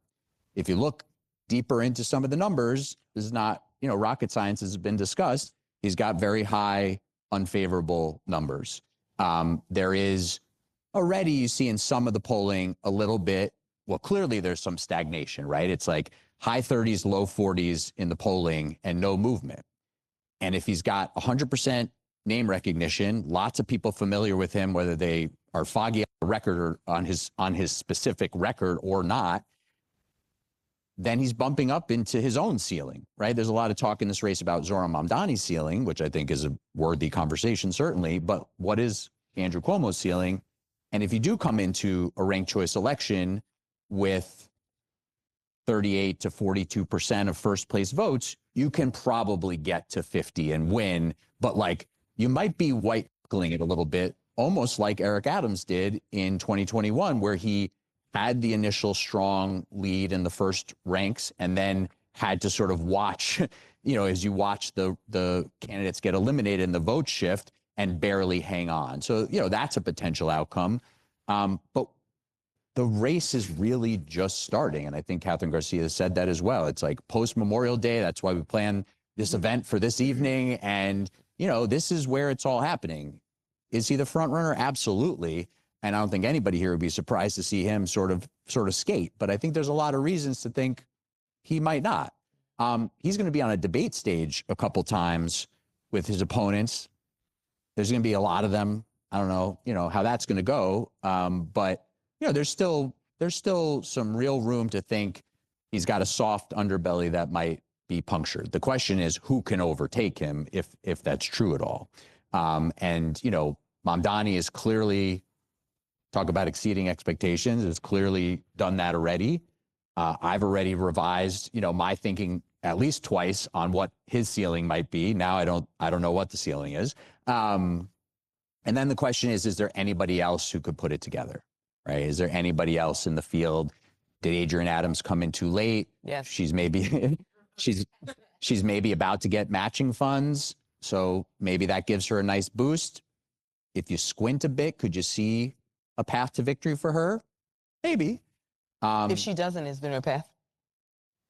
if you look deeper into some of the numbers, this is not, rocket science has been discussed. He's got very high unfavorable numbers. There is already, you see in some of the polling a little bit, well, clearly there's some stagnation, right? It's like high 30s, low 40s in the polling and no movement. And if he's got 100% name recognition, lots of people familiar with him, whether they are foggy on the record or on his specific record or not, then he's bumping up into his own ceiling, right? There's a lot of talk in this race about Zohran Mamdani's ceiling, which I think is a worthy conversation, certainly. But what is Andrew Cuomo's ceiling? And if you do come into a ranked choice election with 38 to 42% of first place votes, you can probably get to 50 and win. But like, you might be white knuckling it a little bit, almost like Eric Adams did in 2021, where he had the initial strong lead in the first ranks and then had to sort of watch, as you watch the candidates get eliminated in the vote shift and barely hang on. So, that's a potential outcome. But the race is really just starting. And I think Kathryn Garcia said that as well. It's like post-Memorial Day. That's why we plan this event for this evening. And, this is where it's all happening. Is he the front runner? Absolutely. And I don't think anybody here would be surprised to see him sort of skate. But I think there's a lot of reasons to think he might not. He's going to be on a debate stage a couple times with his opponents. There's going to be a lot of them. I don't know, how that's going to go. But there's still some real room to think he's got a soft underbelly that might be punctured. The question is who can overtake him if that's true at all. And Mamdani is clearly, talk about exceeding expectations, has clearly done that already. I've already revised, my thinking at least twice on what his ceiling might be. Now I don't know what the ceiling is. And then the question is there anybody else who could put it together, right? Is there anybody else in the field? Did Adrienne Adams come in too late? Yes. She's maybe she's maybe about to get matching funds, so maybe that gives her a nice boost. If you squint a bit, could you see a path to victory for her? Maybe. If she doesn't, is there no path?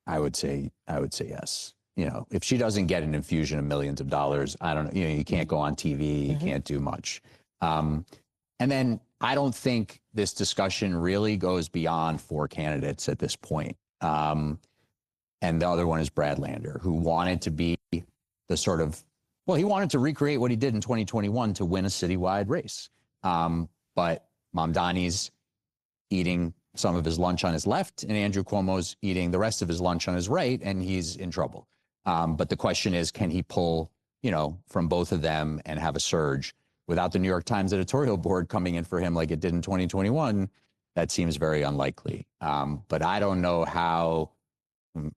I would say yes. If she doesn't get an infusion of millions of dollars, I don't know. You can't go on TV, you can't do much. And then I don't think this discussion really goes beyond 4 candidates at this point. And the other one is Brad Lander, who wanted to be the sort of, he wanted to recreate what he did in 2021 to win a citywide race. But Mamdani's eating some of his lunch on his left, and Andrew Cuomo's eating the rest of his lunch on his right, and he's in trouble. But the question is, can he pull, from both of them and have a surge without the New York Times editorial board coming in for him like it did in 2021? That seems very unlikely. But I don't know how,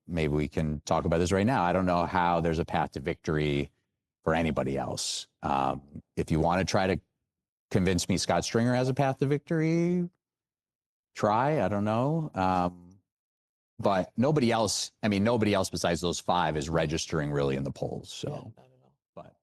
maybe we can talk about this right now. I don't know how there's a path to victory for anybody else. If you want to try to convince me Scott Stringer has a path to victory, try, I don't know. But nobody else besides those 5 is registering really in the polls. So, Yeah, I don't know. But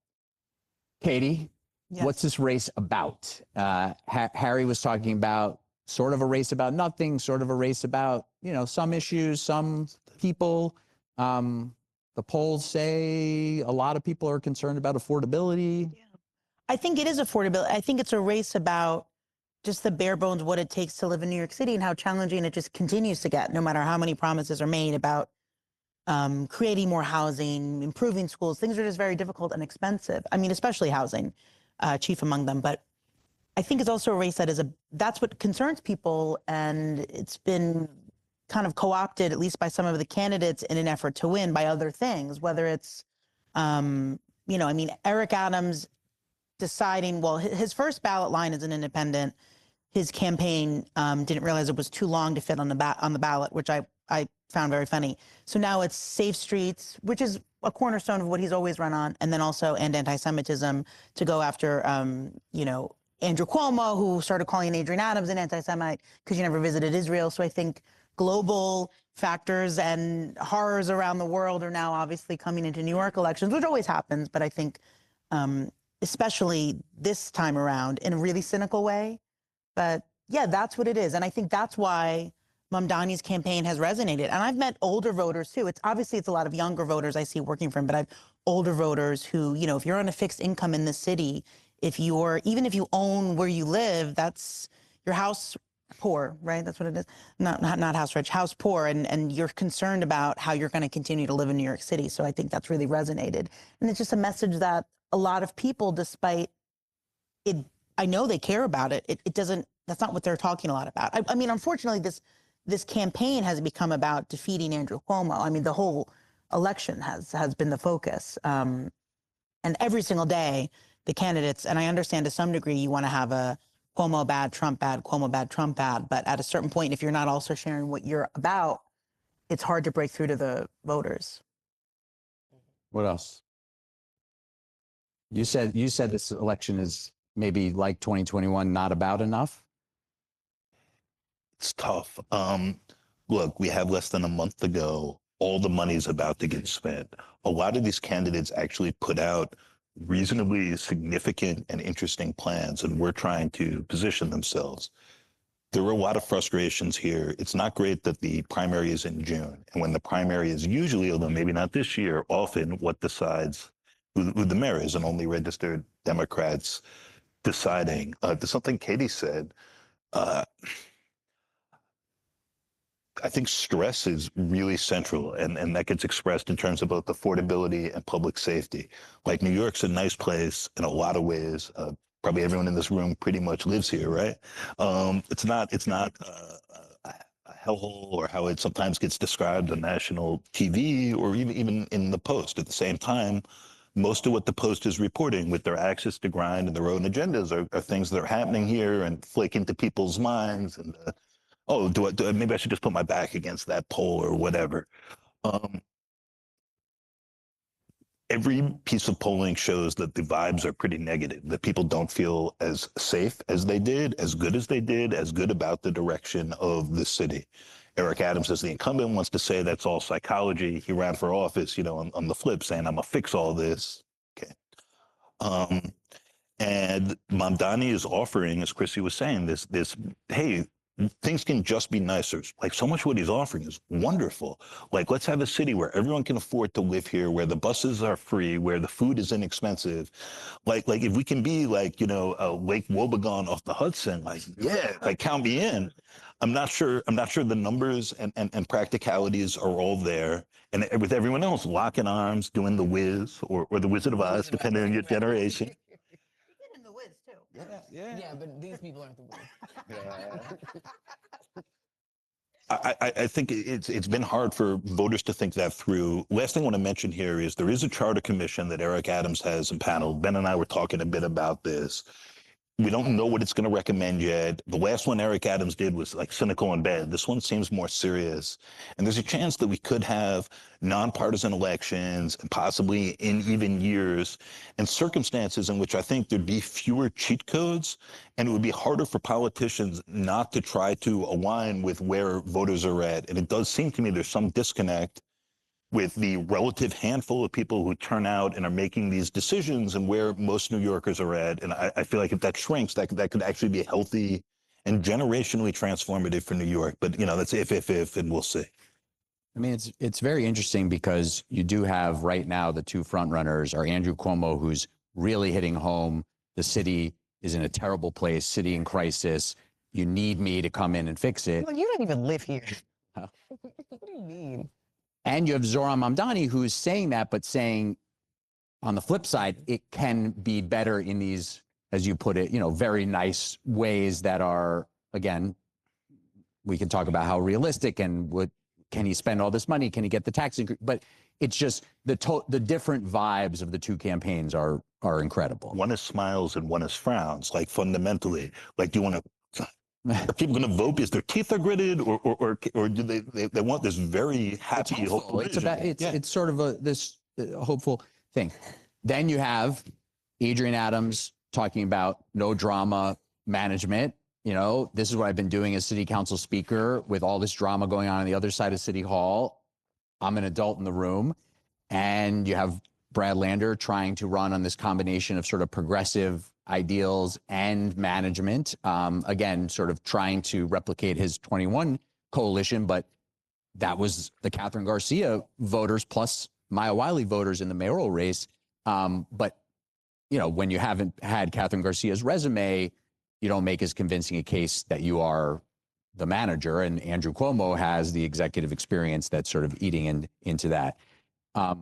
Katie, Yes. what's this race about? Harry was talking about sort of a race about nothing, sort of a race about, some issues, some people. The polls say a lot of people are concerned about affordability. I think it is affordability. I think it's a race about just the bare bones, what it takes to live in New York City and how challenging it just continues to get, no matter how many promises are made about creating more housing, improving schools. Things are just very difficult and expensive. I mean, especially housing, chief among them. But I think it's also a race that's what concerns people. And it's been kind of co-opted, at least by some of the candidates, in an effort to win by other things, whether it's, Eric Adams deciding, his first ballot line is an independent. His campaign didn't realize it was too long to fit on the ballot, which I found very funny. So now it's safe streets, which is a cornerstone of what he's always run on, and then also anti-Semitism to go after, Andrew Cuomo, who started calling Adrienne Adams an anti-Semite because you never visited Israel. So I think global factors and horrors around the world are now obviously coming into New York elections, which always happens, but I think especially this time around in a really cynical way. But yeah, that's what it is. And I think that's why Mamdani's campaign has resonated. And I've met older voters too. It's a lot of younger voters I see working for him, but I've older voters who, if you're on a fixed income in the city, even if you own where you live, that's your house poor, right? That's what it is. Not house rich, house poor. And you're concerned about how you're going to continue to live in New York City. So I think that's really resonated. And it's just a message that a lot of people, despite it, I know they care about it. It doesn't, that's not what they're talking a lot about. I mean, unfortunately, this campaign has become about defeating Andrew Cuomo. I mean, the whole election has been the focus. And every single day, the candidates, and I understand to some degree you want to have a Cuomo bad, Trump bad, Cuomo bad, Trump bad. But at a certain point, if you're not also sharing what you're about, it's hard to break through to the voters. What else? You said this election is maybe like 2021, not about enough. It's tough. Look, we have less than a month to go. All the money's about to get spent. A lot of these candidates actually put out reasonably significant and interesting plans, and we're trying to position themselves. There were a lot of frustrations here. It's not great that the primary is in June. And when the primary is usually, although maybe not this year, often what decides who the mayor is, and only registered Democrats deciding. There's something Katie said. I think stress is really central, and that gets expressed in terms of both affordability and public safety. Like, New York's a nice place in a lot of ways. Probably everyone in this room pretty much lives here, right? It's not a hellhole, or how it sometimes gets described on national TV or even in the Post. At the same time, most of what the Post is reporting with their access to grind and their own agendas are things that are happening here and flake into people's minds. And oh, maybe I should just put my back against that poll or whatever. Um, every piece of polling shows that the vibes are pretty negative, that people don't feel as safe as they did, as good as they did, as good about the direction of the city. Eric Adams, as the incumbent, wants to say that's all psychology. He ran for office, on the flip, saying, I'm going to fix all this. Okay. Um, and Mamdani is offering, as Chrissy was saying, this, hey, things can just be nicer. Like, so much of what he's offering is wonderful. Like, let's have a city where everyone can afford to live here, where the buses are free, where the food is inexpensive. Like if we can be like, Lake Wobegon off the Hudson, like, yeah, like count me in. I'm not sure the numbers and practicalities are all there. And with everyone else, locking arms, doing the Wiz or the Wizard of Oz, depending on your generation. In the Wiz too. Yeah, but these people aren't the ones. I think it's been hard for voters to think that through. Last thing I want to mention here is there is a charter commission that Eric Adams has impaneled. Ben and I were talking a bit about this. We don't know what it's going to recommend yet. The last one Eric Adams did was like cynical and bad. This one seems more serious. And there's a chance that we could have nonpartisan elections, and possibly in even years, and circumstances in which I think there'd be fewer cheat codes, and it would be harder for politicians not to try to align with where voters are at. And it does seem to me there's some disconnect with the relative handful of people who turn out and are making these decisions and where most New Yorkers are at. And I feel like if that shrinks, that could actually be healthy and generationally transformative for New York. But, that's if, and we'll see. I mean, it's very interesting because you do have right now the two front runners are Andrew Cuomo, who's really hitting home. The city is in a terrible place, city in crisis. You need me to come in and fix it. Well, you don't even live here. Huh? What do you mean? And you have Zohran Mamdani, who's saying that, but saying on the flip side, it can be better in these, as you put it, very nice ways that are, again, we can talk about how realistic and can he spend all this money? Can he get the tax increase? But it's just the different vibes of the two campaigns are incredible. One is smiles and one is frowns, like fundamentally. Like, do you want to? Are people going to vote because their teeth are gritted, or do they want this very happy, hopeful? It's sort of this hopeful thing. Then you have Adrienne Adams talking about no drama management. This is what I've been doing as city council speaker with all this drama going on the other side of City Hall. I'm an adult in the room. And you have Brad Lander trying to run on this combination of sort of progressive ideals and management. Again, sort of trying to replicate his 21 coalition, but that was the Kathryn Garcia voters plus Maya Wiley voters in the mayoral race. But, when you haven't had Kathryn Garcia's resume, you don't make as convincing a case that you are the manager. And Andrew Cuomo has the executive experience that's sort of eating into that. I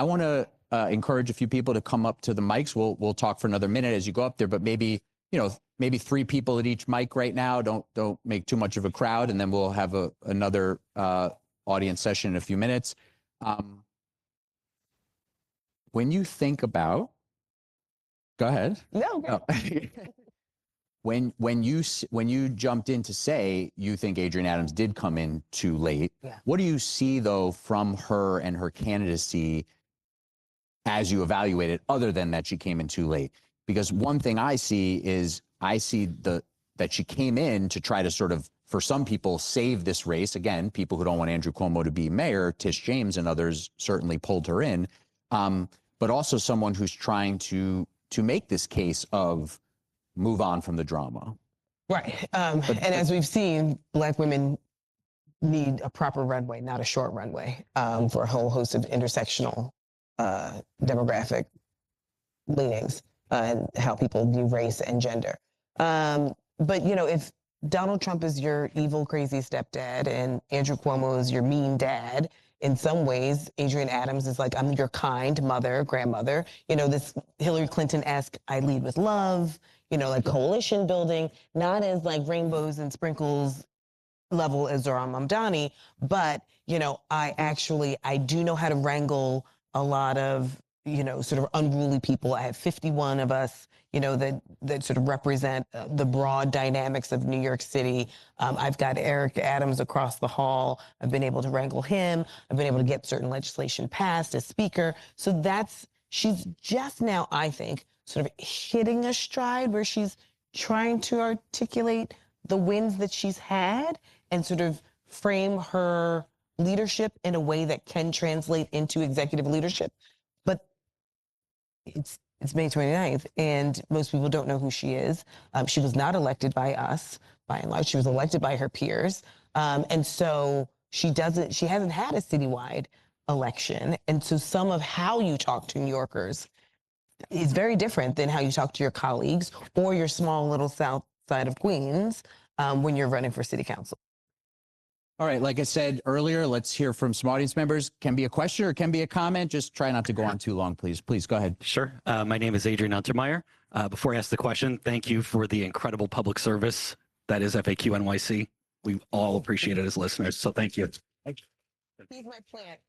want to encourage a few people to come up to the mics. We'll talk for another minute as you go up there, but maybe 3 people at each mic right now. Don't make too much of a crowd, and then we'll have another audience session in a few minutes. When you think about, go ahead. No. When you jumped in to say you think Adrienne Adams did come in too late, what do you see though from her and her candidacy as you evaluate it, other than that she came in too late? Because one thing I see that she came in to try to sort of, for some people, save this race. Again, people who don't want Andrew Cuomo to be mayor, Tish James and others certainly pulled her in, but also someone who's trying to make this case of move on from the drama. Right. And as we've seen, Black women need a proper runway, not a short runway, for a whole host of intersectional demographic leanings and how people view race and gender. But, if Donald Trump is your evil, crazy stepdad and Andrew Cuomo is your mean dad, in some ways, Adrienne Adams is like, I'm your kind mother, grandmother. This Hillary Clinton-esque, I lead with love, like coalition building, not as like rainbows and sprinkles level as Zohran Mamdani, but, I do know how to wrangle a lot of sort of unruly people. I have 51 of us, that sort of represent the broad dynamics of New York City. I've got Eric Adams across the hall. I've been able to wrangle him. I've been able to get certain legislation passed as speaker. So she's just now, I think, sort of hitting a stride where she's trying to articulate the wins that she's had and sort of frame her leadership in a way that can translate into executive leadership. But it's May 29th, and most people don't know who she is. She was not elected by us, by and large. She was elected by her peers. And so she hasn't had a citywide election. And so some of how you talk to New Yorkers is very different than how you talk to your colleagues or your small little south side of Queens when you're running for city council. All right, like I said earlier, let's hear from some audience members. Can be a question or can be a comment. Just try not to go on too long, please. Please go ahead. Sure. My name is Adrian Untermeyer. Before I ask the question, thank you for the incredible public service that is FAQ NYC. We all appreciate it as listeners, so thank you. He's my plant.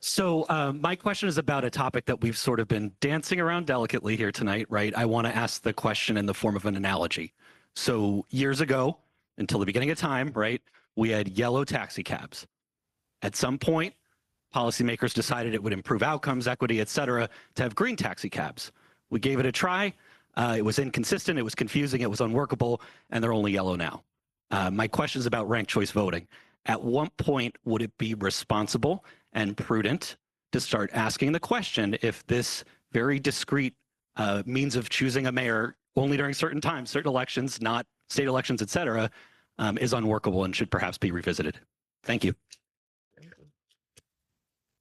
So my question is about a topic that we've sort of been dancing around delicately here tonight, right? I want to ask the question in the form of an analogy. So years ago, until the beginning of time, right, we had yellow taxi cabs. At some point, policymakers decided it would improve outcomes, equity, et cetera, to have green taxi cabs. We gave it a try. It was inconsistent, it was confusing, it was unworkable, and they're only yellow now. My question is about ranked choice voting. At what point would it be responsible and prudent to start asking the question if this very discrete means of choosing a mayor only during certain times, certain elections, not state elections, et cetera, is unworkable and should perhaps be revisited? Thank you.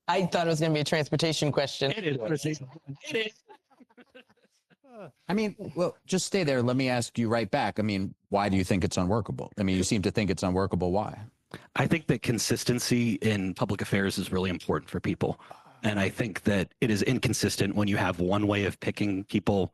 I thought it was going to be a transportation question. It is. It is. I mean, well, just stay there. Let me ask you right back. I mean, why do you think it's unworkable? I mean, you seem to think it's unworkable. Why? I think that consistency in public affairs is really important for people. And I think that it is inconsistent when you have one way of picking people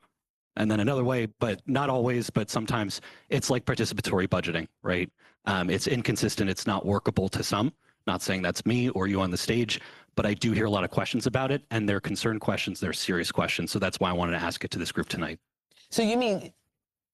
and then another way, but not always, but sometimes it's like participatory budgeting, right? It's inconsistent. It's not workable to some. Not saying that's me or you on the stage, but I do hear a lot of questions about it, and they're concerned questions, they're serious questions. So that's why I wanted to ask it to this group tonight. So you mean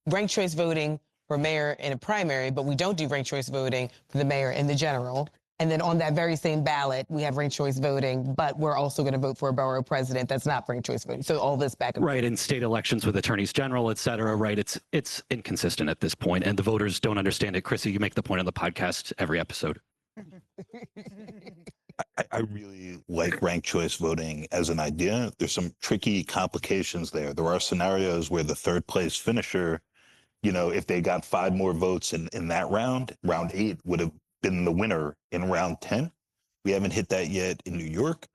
ranked choice voting for mayor in a primary, but we don't do ranked choice voting for the mayor in the general. And then on that very same ballot, we have ranked choice voting, but we're also going to vote for a borough president that's not ranked choice voting. So all this back and right, in state elections with attorneys general, et cetera, right? It's inconsistent at this point, and the voters don't understand it. Chrissy, you make the point on the podcast every episode. I really like ranked choice voting as an idea. There's some tricky complications there. There are scenarios where the third place finisher, if they got 5 more votes in that round 8 would have been the winner in round 10. We haven't hit that yet in New York.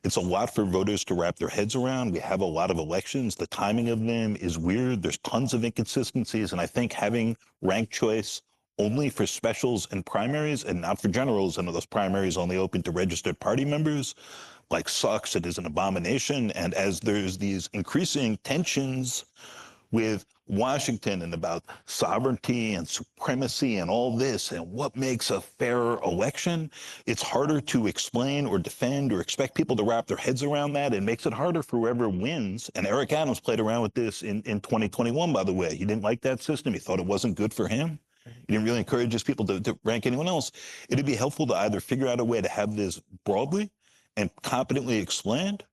It's a lot for voters to wrap their heads around. We have a lot of elections. The timing of them is weird. There's tons of inconsistencies. And I think having ranked choice only for specials and primaries and not for generals, and those primaries only open to registered party members, sucks. It is an abomination. And as there's these increasing tensions with Washington and about sovereignty and supremacy and all this and what makes a fair election, it's harder to explain or defend or expect people to wrap their heads around that. It makes it harder for whoever wins. And Eric Adams played around with this in 2021, by the way. He didn't like that system. He thought it wasn't good for him. He didn't really encourage his people to rank anyone else. It'd be helpful to either figure out a way to have this broadly and competently explained,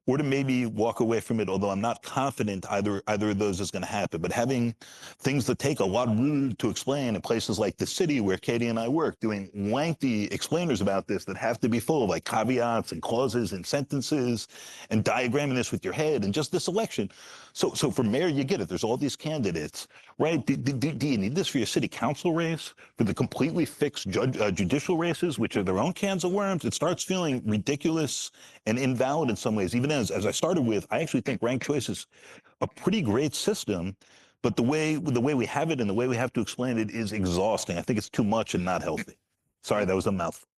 or to maybe walk away from it, although I'm not confident either of those is going to happen. But having things that take a lot of room to explain in places like the city where Katie and I work, doing lengthy explainers about this that have to be full of caveats and clauses and sentences and diagramming this with your head and just this election. So for mayor, you get it. There's all these candidates, right? Do you need this for your city council race? For the completely fixed judicial races, which are their own cans of worms? It starts feeling ridiculous and invalid in some ways. Even as I started with, I actually think ranked choice is a pretty great system, but the way we have it and the way we have to explain it is exhausting. I think it's too much and not healthy. Sorry, that was a mouthful.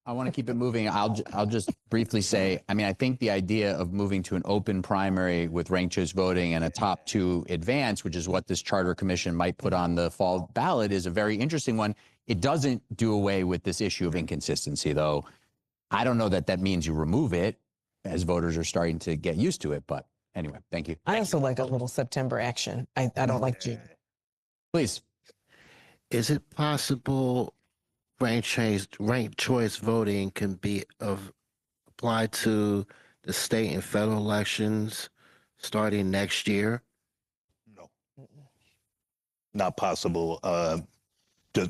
I want to keep it moving. I'll just briefly say, I mean, I think the idea of moving to an open primary with ranked choice voting and a top 2 advance, which is what this charter commission might put on the fall ballot, is a very interesting one. It doesn't do away with this issue of inconsistency, though. I don't know that means you remove it. as voters are starting to get used to it. But anyway, thank you. I also like a little September action. I don't like June. Please. Is it possible ranked choice voting can be applied to the state and federal elections starting next year? No, not possible.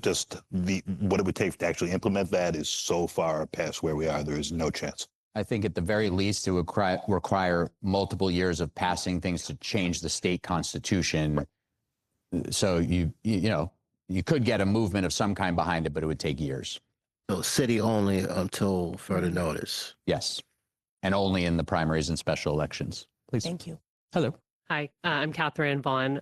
Just what it would take to actually implement that is so far past where we are. There is no chance. I think at the very least, it would require multiple years of passing things to change the state constitution. So you could get a movement of some kind behind it, but it would take years. So city only until further notice. Yes. And only in the primaries and special elections. Please. Thank you. Hello. Hi, I'm Kathryn Vaughn.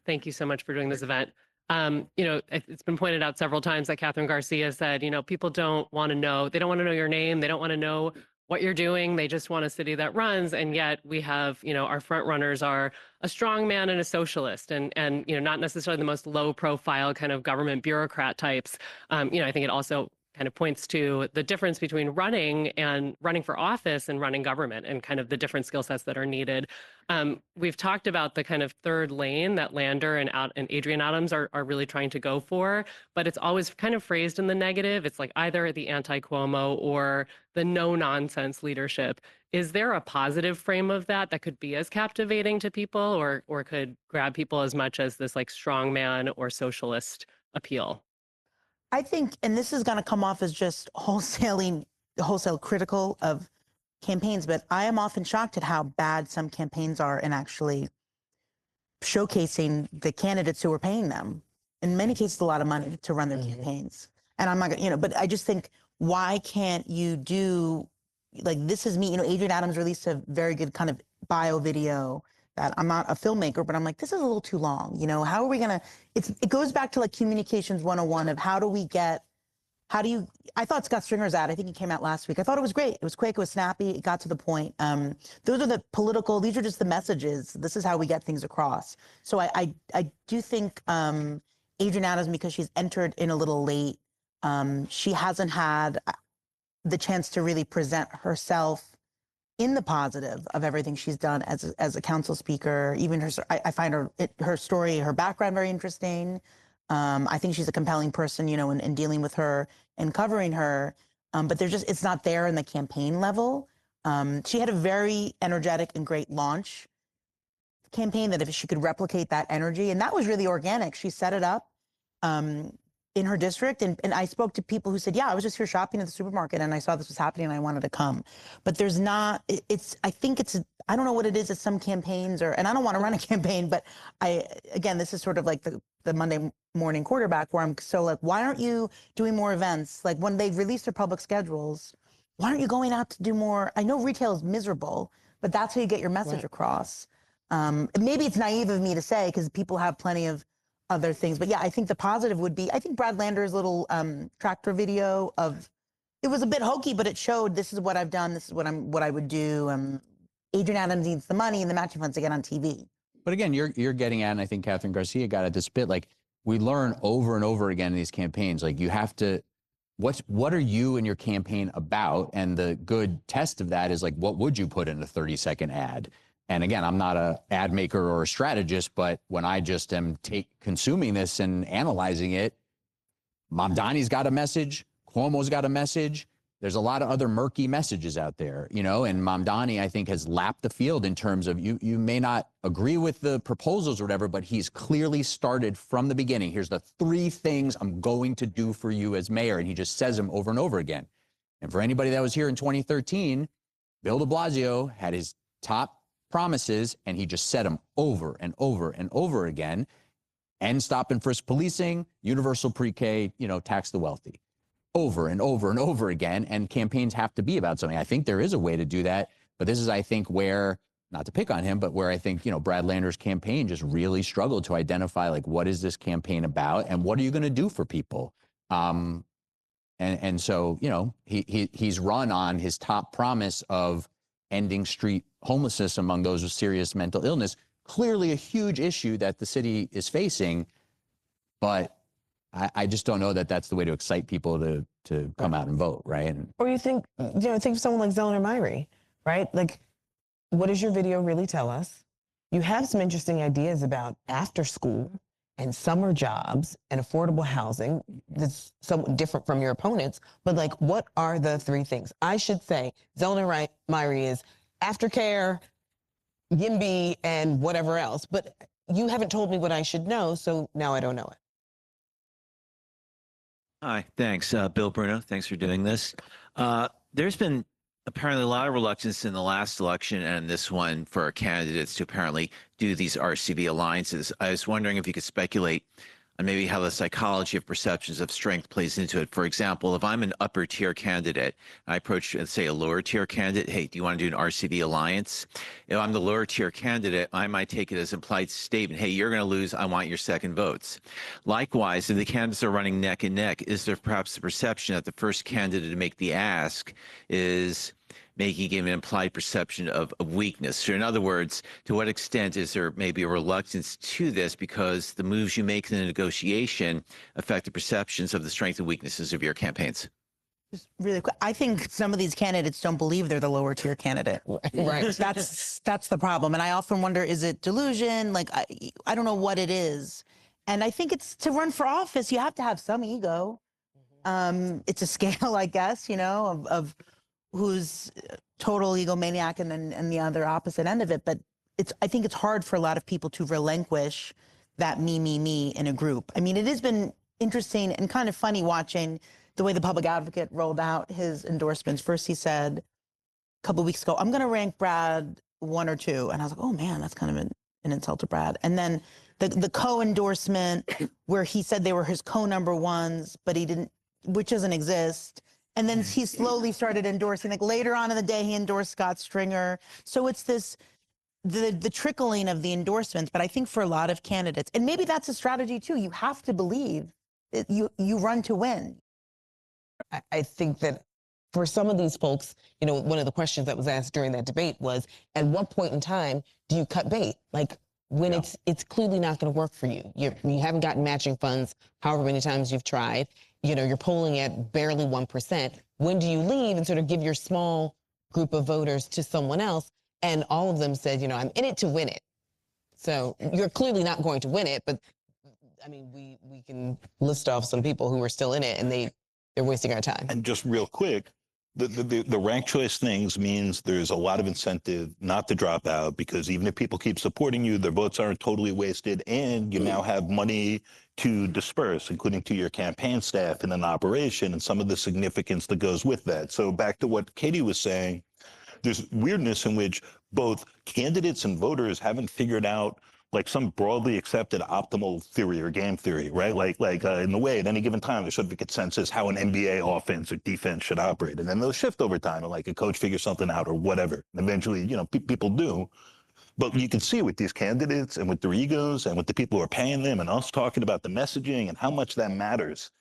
Thank you so much for doing this event. It's been pointed out several times that Katherine Garcia said, people don't want to know, they don't want to know your name. They don't want to know what you're doing. They just want a city that runs. And yet we have, our front runners are a strong man and a socialist and not necessarily the most low profile kind of government bureaucrat types. I think it also kind of points to the difference between running for office and running government and kind of the different skill sets that are needed. We've talked about the kind of third lane that Lander and Adrienne Adams are really trying to go for, but it's always kind of phrased in the negative. It's like either the anti-Cuomo or the no-nonsense leadership. Is there a positive frame of that could be as captivating to people or could grab people as much as this like strongman or socialist appeal? I think, and this is going to come off as just wholesale critical of campaigns, but I am often shocked at how bad some campaigns are in actually showcasing the candidates who are paying them. In many cases, a lot of money to run their campaigns. And I'm not going to, but I just think, why can't you do, like, this is me, Adrienne Adams released a very good kind of bio video that I'm not a filmmaker, but I'm like, this is a little too long. How are we going to, it goes back to like communications 101 of I thought Scott Stringer's ad, I think he came out last week. I thought it was great. It was quick, it was snappy, it got to the point. Those are these are just the messages. This is how we get things across. So I do think Adrienne Adams, because she's entered in a little late, she hasn't had the chance to really present herself in the positive of everything she's done as a council speaker. Even I find her story, her background very interesting. I think she's a compelling person, in dealing with her and covering her. But it's not there in the campaign level. She had a very energetic and great launch campaign that if she could replicate that energy, and that was really organic. She set it up in her district. And I spoke to people who said, yeah, I was just here shopping at the supermarket and I saw this was happening and I wanted to come. But there's not, I don't know what it is at some campaigns and I don't want to run a campaign, but again, this is sort of like the Monday morning quarterback where I'm so like, why aren't you doing more events? Like when they release their public schedules, why aren't you going out to do more? I know retail is miserable, but that's how you get your message across. Maybe it's naive of me to say, because people have plenty of other things. But yeah, I think the positive would be, I think Brad Lander's little tractor video it was a bit hokey, but it showed this is what I've done, this is what I would do. Adrienne Adams needs the money and the matching funds to get on TV. But again, you're getting at, and I think Kathryn Garcia got at this bit, like we learn over and over again in these campaigns, like you have to, what are you and your campaign about? And the good test of that is like, what would you put in a 30-second ad? And again, I'm not a ad maker or a strategist, but when I just am consuming this and analyzing it, Mamdani's got a message, Cuomo's got a message. There's a lot of other murky messages out there, and Mamdani, I think, has lapped the field in terms of you may not agree with the proposals or whatever, but he's clearly started from the beginning. Here's the 3 things I'm going to do for you as mayor. And he just says them over and over again. And for anybody that was here in 2013, Bill de Blasio had his top promises, and he just said them over and over and over again. End stop and frisk policing, universal pre-K, tax the wealthy. Over and over and over again, and campaigns have to be about something. I think there is a way to do that, but this is, I think, where, not to pick on him, but where I think, Brad Lander's campaign just really struggled to identify, like, what is this campaign about, and what are you going to do for people? And so, he's run on his top promise of ending street homelessness among those with serious mental illness, clearly a huge issue that the city is facing, but I just don't know that that's the way to excite people to come out and vote, right? Or you think of someone like Zelener Myrie, right? Like, what does your video really tell us? You have some interesting ideas about after school and summer jobs and affordable housing that's somewhat different from your opponents, but like, what are the three things? I should say Zellner Myrie is aftercare, YIMBY, and whatever else, but you haven't told me what I should know, so now I don't know it. Hi, thanks. Bill Bruno, thanks for doing this. There's been apparently a lot of reluctance in the last election and this one for our candidates to apparently do these RCV alliances. I was wondering if you could speculate on maybe how the psychology of perceptions of strength plays into it. For example, if I'm an upper tier candidate, I approach, let's say, a lower tier candidate, hey, do you want to do an RCV alliance? If I'm the lower tier candidate, I might take it as an implied statement, hey, you're going to lose, I want your second votes. Likewise, if the candidates are running neck and neck, is there perhaps the perception that the first candidate to make the ask is making an implied perception of weakness? So in other words, to what extent is there maybe a reluctance to this because the moves you make in the negotiation affect the perceptions of the strengths and weaknesses of your campaigns? Just really quick, I think some of these candidates don't believe they're the lower tier candidate. Right. That's the problem. And I often wonder, is it delusion? Like, I don't know what it is. And I think it's to run for office, you have to have some ego. It's a scale, I guess, you know, of who's total egomaniac and the other opposite end of it. But I think it's hard for a lot of people to relinquish that me in a group. I mean, it has been interesting and kind of funny watching the way the public advocate rolled out his endorsements. First, he said a couple of weeks ago, I'm going to rank Brad 1 or 2. And I was like, oh man, that's kind of an insult to Brad. And then the co-endorsement where he said they were his co-number ones, but he didn't, which doesn't exist. And then he slowly started endorsing, like later on in the day, he endorsed Scott Stringer. So it's this, the trickling of the endorsements. But I think for a lot of candidates, and maybe that's a strategy too, you have to believe that you run to win. I think that for some of these folks, you know, one of the questions that was asked during that debate was, at what point in time do you cut bait? Like when it's clearly not going to work for you. You haven't gotten matching funds however many times you've tried. You know, you're polling at barely 1%. When do you leave and sort of give your small group of voters to someone else? And all of them said, you know, I'm in it to win it. So you're clearly not going to win it, but I mean, we can list off some people who are still in it and they're wasting our time. And just real quick, the rank choice things means there's a lot of incentive not to drop out, because even if people keep supporting you, their votes aren't totally wasted, and you now have money to disperse, including to your campaign staff in an operation and some of the significance that goes with that. So back to what Katie was saying, there's weirdness in which both candidates and voters haven't figured out like some broadly accepted optimal theory or game theory, right? Like in the way at any given time, there's sort of a consensus how an NBA offense or defense should operate. And then they'll shift over time, and like a coach figures something out or whatever. And eventually, you know, people do. But you can see with these candidates and with their egos and with the people who are paying them and us talking about the messaging and how much that matters.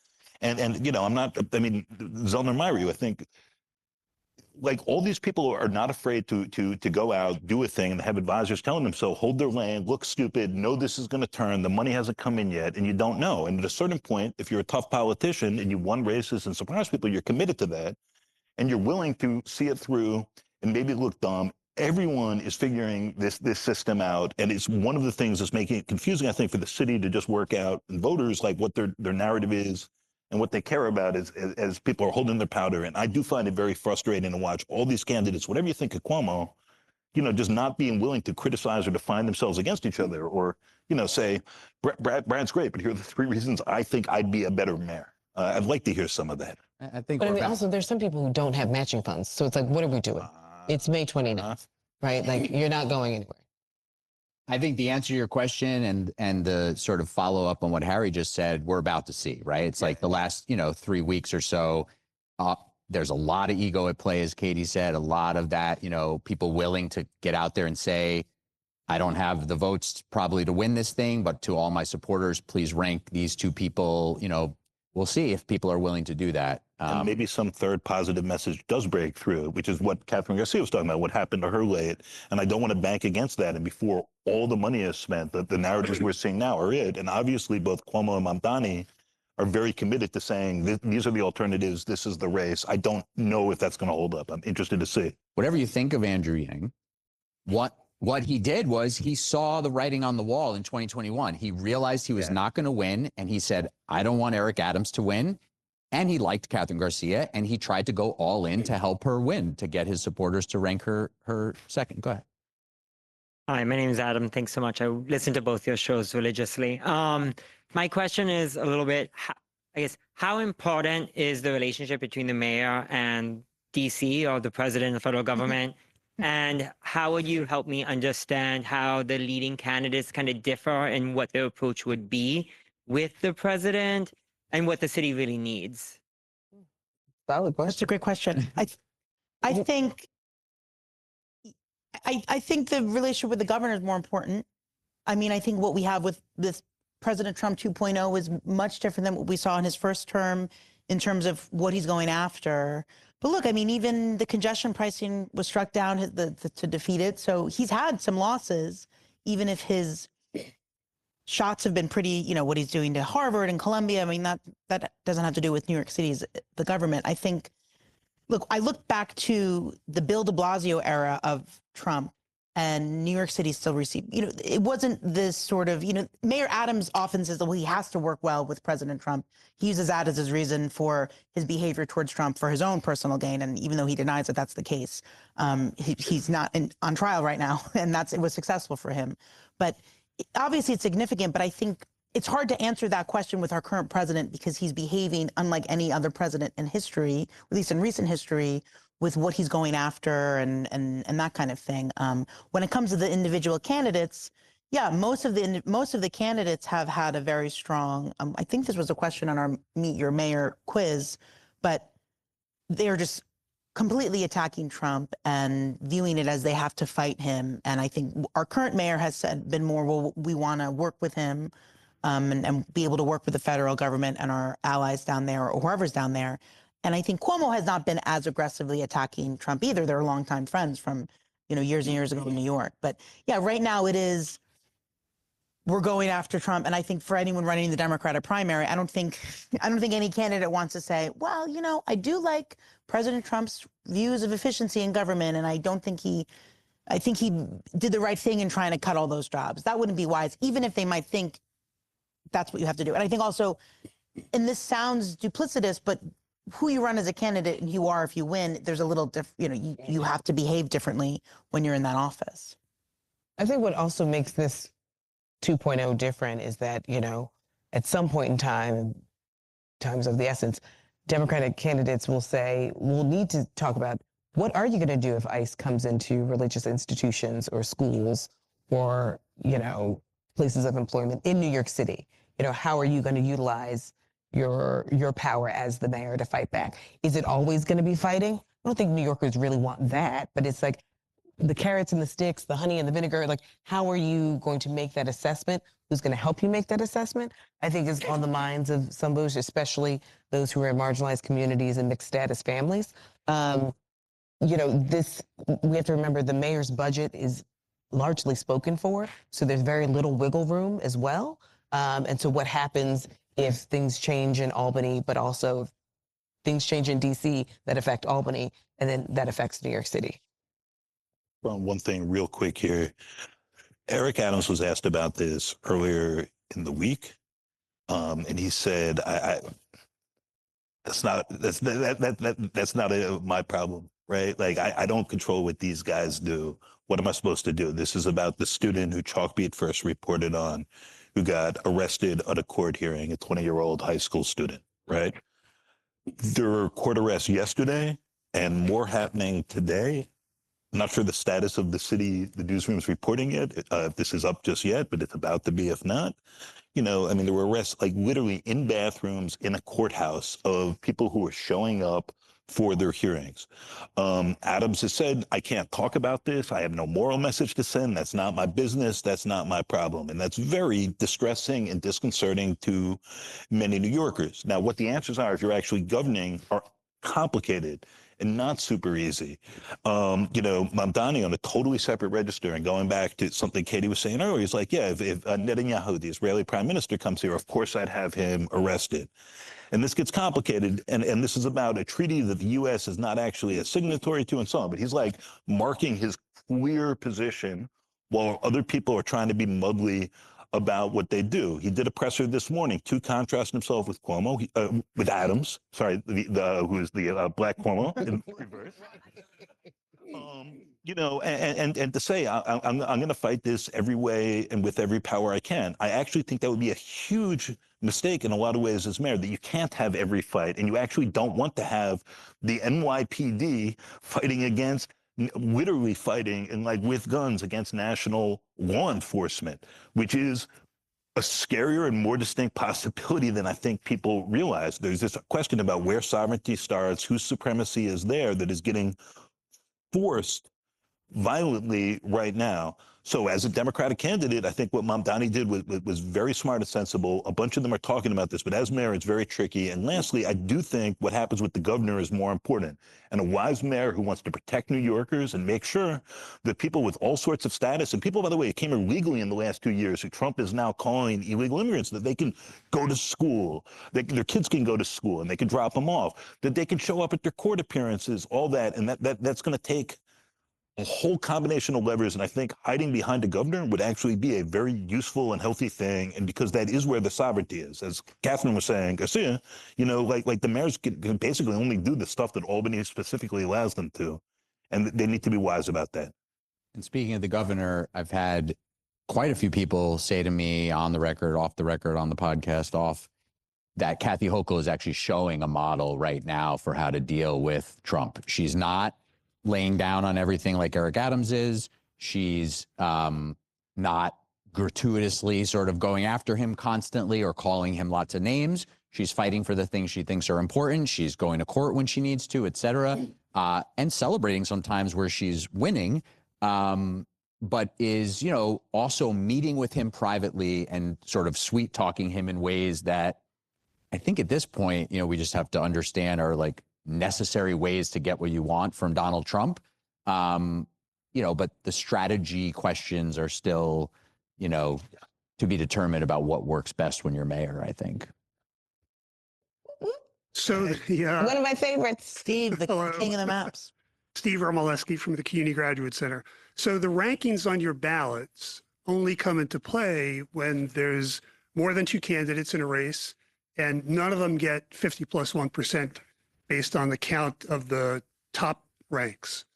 And you know, Zellner Myrie, I think, like all these people are not afraid to go out, do a thing, and have advisors telling them so, hold their lane, look stupid, know this is going to turn, the money hasn't come in yet, and you don't know. And at a certain point, if you're a tough politician and you won races and surprise people, you're committed to that, and you're willing to see it through and maybe look dumb. Everyone is figuring this system out, and it's one of the things that's making it confusing, I think, for the city to just work out, and voters, like what their narrative is and what they care about as people are holding their powder. And I do find it very frustrating to watch all these candidates, whatever you think of Cuomo, you know, just not being willing to criticize or define themselves against each other, or, you know, say, Brad's great, but here are the 3 reasons I think I'd be a better mayor. I'd like to hear some of that. I think. But I mean, also, there's some people who don't have matching funds. So it's like, what are we doing? It's May 29th, right? Like, you're not going anywhere. I think the answer to your question and the sort of follow up on what Harry just said, we're about to see, right? It's like the last, 3 weeks or so, there's a lot of ego at play, as Katie said, a lot of that, people willing to get out there and say, I don't have the votes probably to win this thing, but to all my supporters, please rank these 2 people. We'll see if people are willing to do that. And maybe some third positive message does break through, which is what Kathryn Garcia was talking about, what happened to her late. And I don't want to bank against that. And before all the money is spent, the narratives we're seeing now are it. And obviously both Cuomo and Mamdani are very committed to saying these are the alternatives. This is the race. I don't know if that's going to hold up. I'm interested to see. Whatever you think of Andrew Yang, what he did was he saw the writing on the wall in 2021. He realized he was not going to win, and he said, I don't want Eric Adams to win. And he liked Kathryn Garcia, and he tried to go all in to help her win, to get his supporters to rank her second. Go ahead. Hi, my name is Adam. Thanks so much. I listen to both your shows religiously. My question is a little bit, I guess, how important is the relationship between the mayor and DC, or the president of the federal government? And how would you help me understand how the leading candidates kind of differ in what their approach would be with the president and what the city really needs? Valid question. That's a great question. I think the relationship with the governor is more important. I mean, I think what we have with this President Trump 2.0 is much different than what we saw in his first term in terms of what he's going after. But look, I mean, even the congestion pricing was struck down to defeat it. So he's had some losses, even if his shots have been pretty, you know, what he's doing to Harvard and Columbia. I mean, that doesn't have to do with New York City's, the government. I think, look, I look back to the Bill de Blasio era of Trump, and New York City still received, you know, it wasn't this sort of, you know, Mayor Adams often says that, well, he has to work well with President Trump. He uses that as his reason for his behavior towards Trump for his own personal gain. And even though he denies that that's the case, he's not on trial right now, and it was successful for him. But obviously it's significant, but I think it's hard to answer that question with our current president, because he's behaving unlike any other president in history, at least in recent history, with what he's going after and that kind of thing. When it comes to the individual candidates, yeah, most of the candidates have had a very strong, I think this was a question on our Meet Your Mayor quiz, but they're just completely attacking Trump and viewing it as they have to fight him. And I think our current mayor has been more, well, we want to work with him and be able to work with the federal government and our allies down there, or whoever's down there. And I think Cuomo has not been as aggressively attacking Trump either. They're longtime friends from, you know, years and years ago in New York. But yeah, right now we're going after Trump. And I think for anyone running the Democratic primary, I don't think any candidate wants to say, well, you know, I do like President Trump's views of efficiency in government, and I think he did the right thing in trying to cut all those jobs. That wouldn't be wise, even if they might think that's what you have to do. And I think also, and this sounds duplicitous, but who you run as a candidate and you are if you win, there's a little you have to behave differently when you're in that office. I think what also makes this 2.0 different is that, you know, at some point in time, times of the essence, Democratic candidates will say, we'll need to talk about, what are you going to do if ICE comes into religious institutions or schools or, you know, places of employment in New York City? You know, how are you going to utilize your power as the mayor to fight back? Is it always going to be fighting? I don't think New Yorkers really want that, but it's like the carrots and the sticks, the honey and the vinegar, like, how are you going to make that assessment? Who's going to help you make that assessment? I think is on the minds of some voters, especially those who are in marginalized communities and mixed status families. You know, we have to remember the mayor's budget is largely spoken for, so there's very little wiggle room as well. And so what happens if things change in Albany, but also if things change in DC that affect Albany, and then that affects New York City? Well, one thing real quick here. Eric Adams was asked about this earlier in the week, and he said, "That's not my problem, right? Like I don't control what these guys do. What am I supposed to do? This is about the student who Chalkbeat first reported on, who got arrested at a court hearing, a 20-year-old high school student, right? There were court arrests yesterday and more happening today. I'm not sure the status of the city, the newsroom's reporting it, if this is up just yet, but it's about to be if not. You know, I mean, there were arrests like literally in bathrooms in a courthouse of people who were showing up for their hearings. Adams has said, I can't talk about this. I have no moral message to send. That's not my business. That's not my problem. And that's very distressing and disconcerting to many New Yorkers. Now, what the answers are if you're actually governing are complicated. and not super easy. Mamdani on a totally separate register, and going back to something Katie was saying earlier, he's like, yeah, if Netanyahu, the Israeli prime minister, comes here, of course I'd have him arrested. And this gets complicated, and this is about a treaty that the U.S. is not actually a signatory to and so on, but he's like marking his clear position while other people are trying to be muddly about what they do. He did a presser this morning to contrast himself with Cuomo, with Adams, sorry, who is the black Cuomo in reverse. And to say I'm going to fight this every way and with every power I can. I actually think that would be a huge mistake in a lot of ways as mayor, that you can't have every fight, and you actually don't want to have the NYPD fighting against, literally fighting and like with guns against national law enforcement, which is a scarier and more distinct possibility than I think people realize. There's this question about where sovereignty starts, whose supremacy is there, that is getting forced violently right now. So as a Democratic candidate, I think what Mamdani did was very smart and sensible. A bunch of them are talking about this, but as mayor, it's very tricky. And lastly, I do think what happens with the governor is more important. And a wise mayor who wants to protect New Yorkers and make sure that people with all sorts of status, and people, by the way, who came illegally in the last 2 years, who Trump is now calling illegal immigrants, that they can go to school, their kids can go to school and they can drop them off, that they can show up at their court appearances, all that. And that's going to take a whole combination of levers, and I think hiding behind a governor would actually be a very useful and healthy thing, and because that is where the sovereignty is. As Kathryn was saying, Garcia, like the mayors can basically only do the stuff that Albany specifically allows them to, and they need to be wise about that. And speaking of the governor, I've had quite a few people say to me on the record, off the record, on the podcast, that Kathy Hochul is actually showing a model right now for how to deal with Trump. She's not laying down on everything like Eric Adams is. She's not gratuitously sort of going after him constantly or calling him lots of names. She's fighting for the things she thinks are important. She's going to court when she needs to, et cetera, and celebrating sometimes where she's winning, but is, also meeting with him privately and sort of sweet talking him in ways that I think at this point, we just have to understand are like necessary ways to get what you want from Donald Trump. But the strategy questions are still, to be determined about what works best when you're mayor, I think. So One of my favorites. Steve, the king of the maps. Steve Romoleski from the CUNY Graduate Center. So the rankings on your ballots only come into play when there's more than two candidates in a race and none of them get 50 plus 1% based on the count of the top ranks.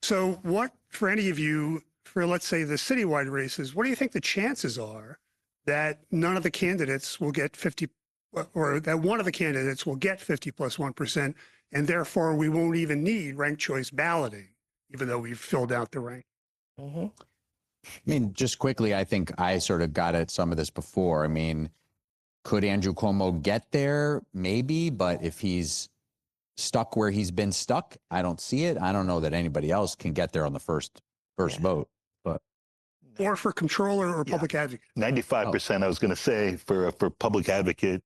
So what, for any of you, for let's say the citywide races, what do you think the chances are that none of the candidates will get 50, or that one of the candidates will get 50 plus 1%, and therefore we won't even need ranked choice balloting, even though we've filled out the rank? Mm-hmm. I mean, just quickly, I think I sort of got at some of this before. I mean, could Andrew Cuomo get there? Maybe, but if he's stuck where he's been stuck, I don't see it. I don't know that anybody else can get there on the first vote. But Or for controller or public advocate? 95%, I was going to say, for public advocate,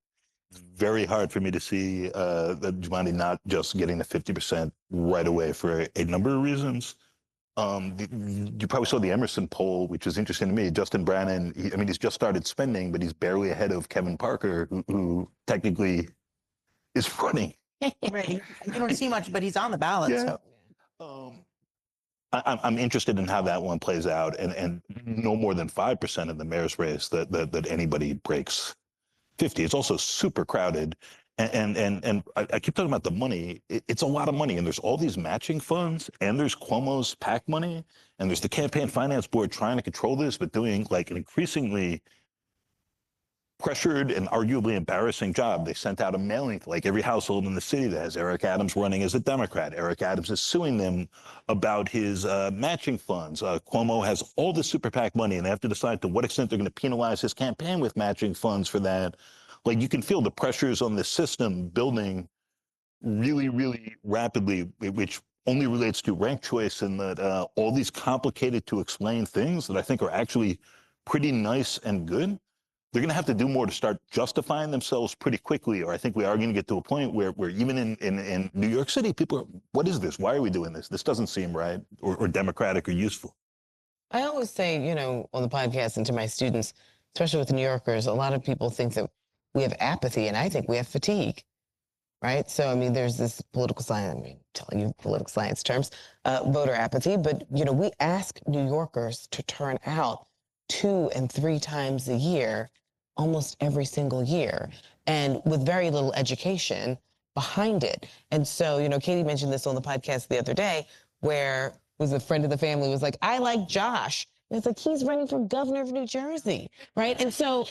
it's very hard for me to see Jumaane not just getting the 50% right away for a number of reasons. You probably saw the Emerson poll, which is interesting to me. Justin Brannan, he's just started spending, but he's barely ahead of Kevin Parker, who technically is running. Right. You don't see much, but he's on the ballot. Yeah. So. I'm interested in how that one plays out, and no more than 5% of the mayor's race that anybody breaks 50. It's also super crowded, and I keep talking about the money. It's a lot of money, and there's all these matching funds, and there's Cuomo's PAC money, and there's the campaign finance board trying to control this, but doing like an increasingly pressured and arguably embarrassing job. They sent out a mailing to like every household in the city that has Eric Adams running as a Democrat. Eric Adams is suing them about his matching funds. Cuomo has all the super PAC money, and they have to decide to what extent they're going to penalize his campaign with matching funds for that. Like, you can feel the pressures on the system building really, really rapidly, which only relates to ranked choice, and that all these complicated to explain things that I think are actually pretty nice and good, they're going to have to do more to start justifying themselves pretty quickly, or I think we are going to get to a point where even in New York City, people are, what is this? Why are we doing this? This doesn't seem right or democratic or useful. I always say, you know, on the podcast and to my students, especially with New Yorkers, a lot of people think that we have apathy, and I think we have fatigue, right? So, I mean, there's this political science, I mean, telling you political science terms, voter apathy, but, you know, we ask New Yorkers to turn out 2 and 3 times a year, almost every single year, and with very little education behind it. And so, you know, Katie mentioned this on the podcast the other day, where was a friend of the family was like, I like Josh. And it's like, he's running for governor of New Jersey, right? And so,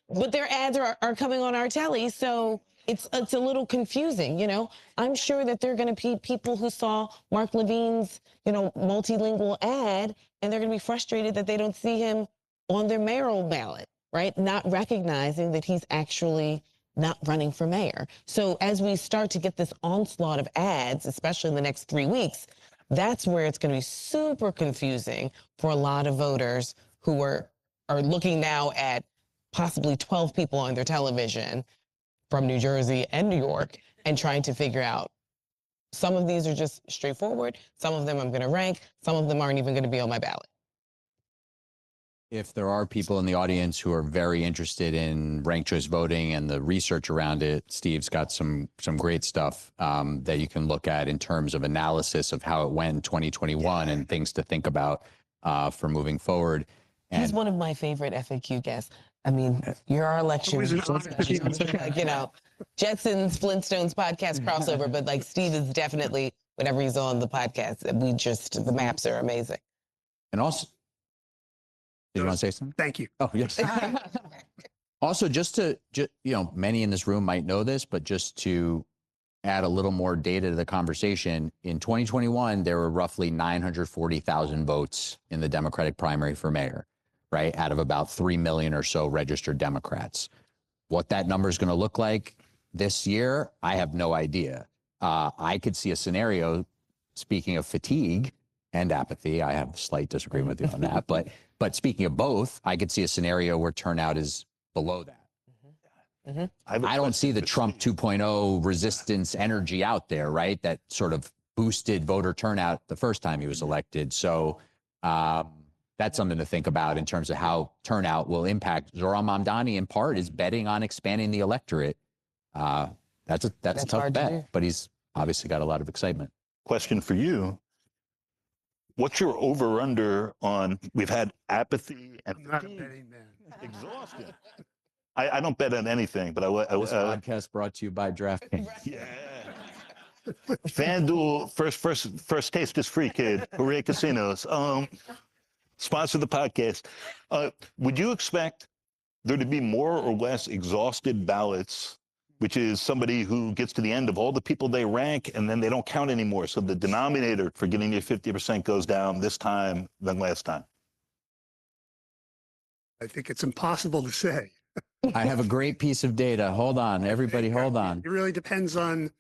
but their ads are coming on our telly, so it's a little confusing, you know. I'm sure that there are going to be people who saw Mark Levine's, you know, multilingual ad, and they're going to be frustrated that they don't see him on their mayoral ballot, right? Not recognizing that he's actually not running for mayor. So as we start to get this onslaught of ads, especially in the next 3 weeks, that's where it's going to be super confusing for a lot of voters who are looking now at possibly 12 people on their television from New Jersey and New York and trying to figure out, some of these are just straightforward, some of them I'm going to rank, some of them aren't even going to be on my ballot. If there are people in the audience who are very interested in ranked choice voting and the research around it, Steve's got some great stuff that you can look at in terms of analysis of how it went in 2021 and things to think about for moving forward. And he's one of my favorite FAQ guests. I mean, you're our election. Always an honor to be on the show. Like, you know, Jetsons, Flintstones podcast crossover, but like Steve is definitely, whenever he's on the podcast, the maps are amazing. And also, did you want to say something? Thank you. Oh, yes. Also, you know, many in this room might know this, but just to add a little more data to the conversation, in 2021, there were roughly 940,000 votes in the Democratic primary for mayor, right? Out of about 3 million or so registered Democrats. What that number is going to look like this year, I have no idea. I could see a scenario, speaking of fatigue and apathy, I have a slight disagreement with you on that, but speaking of both, I could see a scenario where turnout is below that. Mm-hmm. I don't see the Trump 2.0 resistance energy out there, right? That sort of boosted voter turnout the first time he was elected. So that's something to think about in terms of how turnout will impact. Zohran Mamdani, in part, is betting on expanding the electorate. That's a tough bet, but he's obviously got a lot of excitement. Question for you. What's your over-under on, we've had apathy and I'm not a fatigue, betting man. exhaustion. I don't bet on anything, but This podcast brought to you by DraftKings. yeah. FanDuel, first taste is free, kid. Hooray Casinos. Sponsor the podcast. Would you expect there to be more or less exhausted ballots, which is somebody who gets to the end of all the people they rank and then they don't count anymore? So the denominator for getting your 50% goes down this time than last time. I think it's impossible to say. I have a great piece of data. Hold on, everybody, hold on. It really depends on,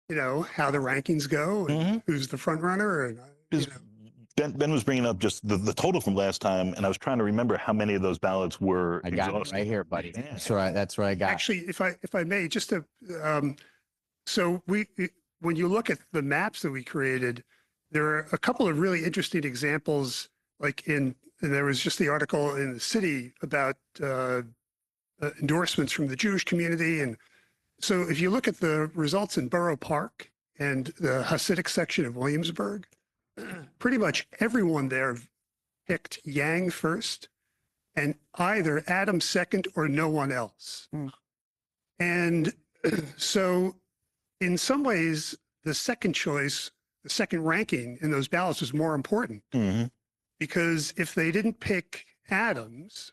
you know, how the rankings go and who's the front runner. And, you know. Ben was bringing up just the total from last time, and I was trying to remember how many of those ballots were I got exhausted. it right here, buddy. Yeah. That's what I got. Actually, if I may, just to, so when you look at the maps that we created, there are a couple of really interesting examples, like and there was just the article in the City about endorsements from the Jewish community. And so if you look at the results in Borough Park and the Hasidic section of Williamsburg, pretty much everyone there picked Yang first and either Adam second or no one else. And so in some ways, the second choice, the second ranking in those ballots was more important because if they didn't pick Adams,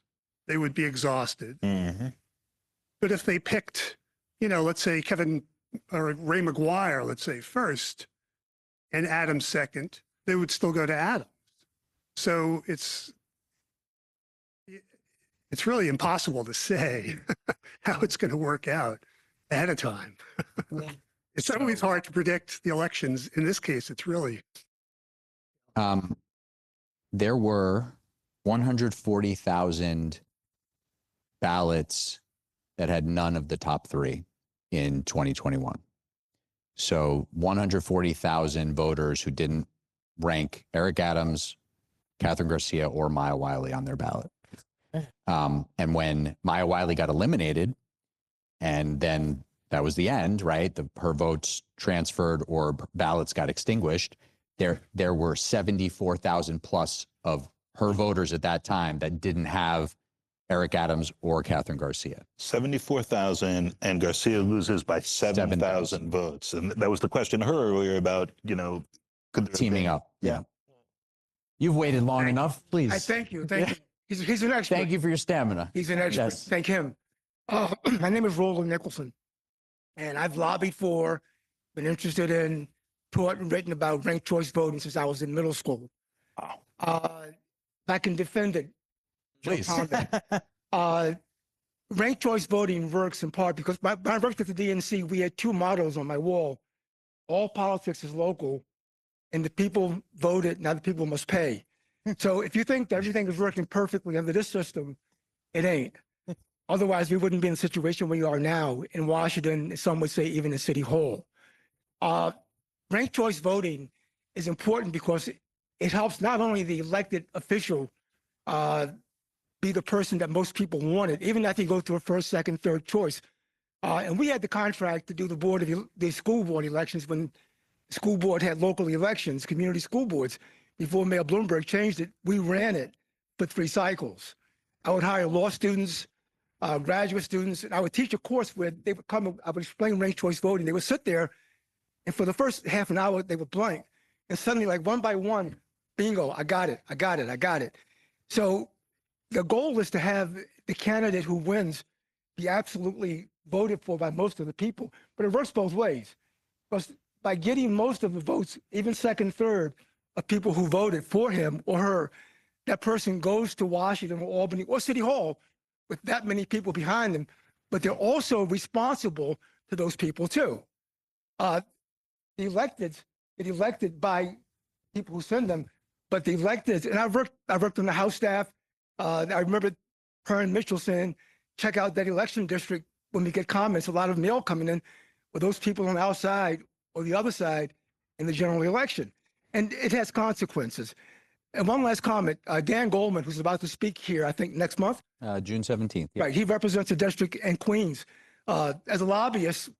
they would be exhausted. But if they picked, you know, let's say Kevin or Ray McGuire, let's say first, and Adams second, they would still go to Adams. So it's really impossible to say how it's going to work out ahead of time. It's always hard to predict the elections. In this case, it's really. There were 140,000 ballots that had none of the top three in 2021. So 140,000 voters who didn't rank Eric Adams, Kathryn Garcia, or Maya Wiley on their ballot. And when Maya Wiley got eliminated, and then that was the end, right? Her votes transferred or ballots got extinguished. There were 74,000 plus of her voters at that time that didn't have Eric Adams or Kathryn Garcia. 74,000, and Garcia loses by 7,000 votes. And that was the question to her earlier about, could there Teaming be- up. Yeah. You've waited long enough. Please. I thank you. Thank you. He's an expert. Thank you for your stamina. He's an expert. Yes. Thank him. My name is Roland Nicholson, and I've lobbied for, been interested in, taught and written about ranked choice voting since I was in middle school. If I can defend it, Please. Ranked choice voting works in part because when I worked at the DNC, we had two mottos on my wall. All politics is local, and the people voted, now the people must pay. So if you think that everything is working perfectly under this system, it ain't. Otherwise, we wouldn't be in the situation we are now in Washington, some would say even in City Hall. Ranked choice voting is important because it helps not only the elected official be the person that most people wanted, even if you go through a first, second, third choice. And we had the contract to do the school board elections when the school board had local elections, community school boards. Before Mayor Bloomberg changed it, we ran it for 3 cycles. I would hire law students, graduate students, and I would teach a course where they would come, I would explain ranked choice voting. They would sit there, and for the first half an hour, they would blank. And suddenly, like one by one, bingo, I got it, I got it, I got it. So the goal is to have the candidate who wins be absolutely voted for by most of the people. But it works both ways. Because by getting most of the votes, even second, third, of people who voted for him or her, that person goes to Washington or Albany or City Hall with that many people behind them, but they're also responsible to those people too. The electeds get elected by people who send them, but the electeds, and I worked on the House staff. I remember Karen Mitchell saying, check out that election district when we get comments, a lot of mail coming in with those people on the outside or the other side in the general election. And it has consequences. And one last comment, Dan Goldman, who's about to speak here, I think next month. June 17th. Yeah. Right, he represents a district in Queens. As a lobbyist.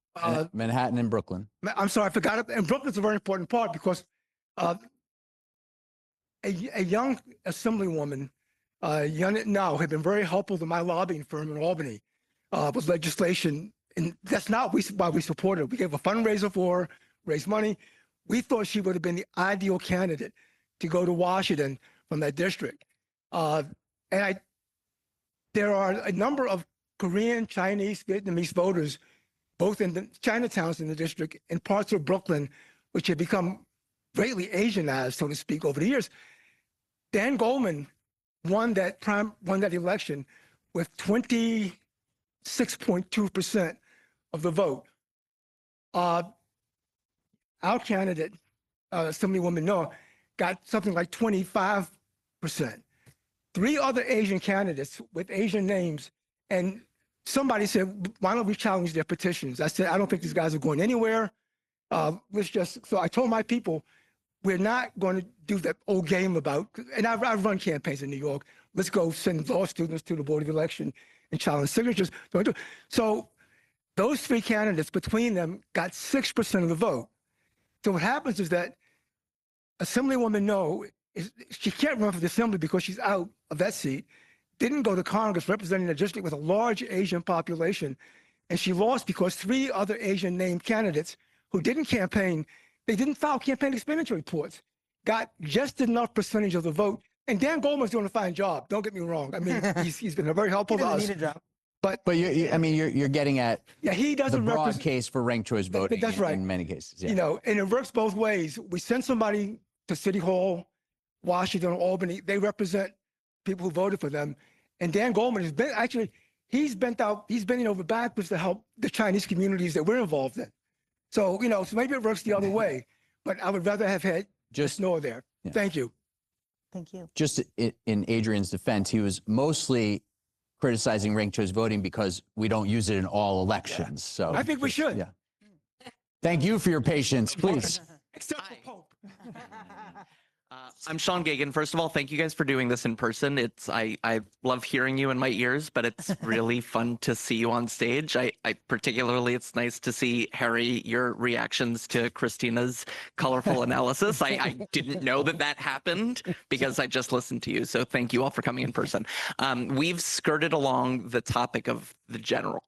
Manhattan and Brooklyn. I'm sorry, I forgot it. And Brooklyn's a very important part because a young assemblywoman, now had been very helpful to my lobbying firm in Albany with legislation. And that's not why we supported her. We gave a fundraiser for her, raised money. We thought she would have been the ideal candidate to go to Washington from that district. There are a number of Korean, Chinese, Vietnamese voters, both in the Chinatowns in the district and parts of Brooklyn, which have become greatly Asianized, so to speak, over the years. Dan Goldman won that election with 26.2% of the vote. Our candidate, Assemblywoman Noah, got something like 25%. 3 other Asian candidates with Asian names, and somebody said, why don't we challenge their petitions? I said, I don't think these guys are going anywhere. So I told my people, we're not going to do that old game about, and I've run campaigns in New York. Let's go send law students to the Board of Election and challenge signatures. So those 3 candidates, between them, got 6% of the vote. So what happens is that Assemblywoman she can't run for the assembly because she's out of that seat, didn't go to Congress representing a district with a large Asian population, and she lost because 3 other Asian named candidates who didn't campaign, they didn't file campaign expenditure reports, got just enough percentage of the vote. And Dan Goldman's doing a fine job, don't get me wrong. I mean, he's been very helpful to us. But you're getting at he doesn't the broad case for ranked choice voting. That's right. In many cases. Yeah. You know, and it works both ways. We send somebody to City Hall, Washington, or Albany. They represent people who voted for them. And Dan Goldman has been he's bent over backwards to help the Chinese communities that we're involved in. So, so maybe it works the other way, but I would rather have had just Noah there. Yeah. Thank you. Thank you. Just in Adrian's defense, he was mostly criticizing ranked choice voting because we don't use it in all elections. So I think we should. Yeah. Thank you for your patience, please. Except for Pope. I'm Sean Gagan. First of all, thank you guys for doing this in person. I love hearing you in my ears, but it's really fun to see you on stage. I particularly, it's nice to see, Harry, your reactions to Christina's colorful analysis. I didn't know that happened because I just listened to you. So thank you all for coming in person. We've skirted along the topic of the general,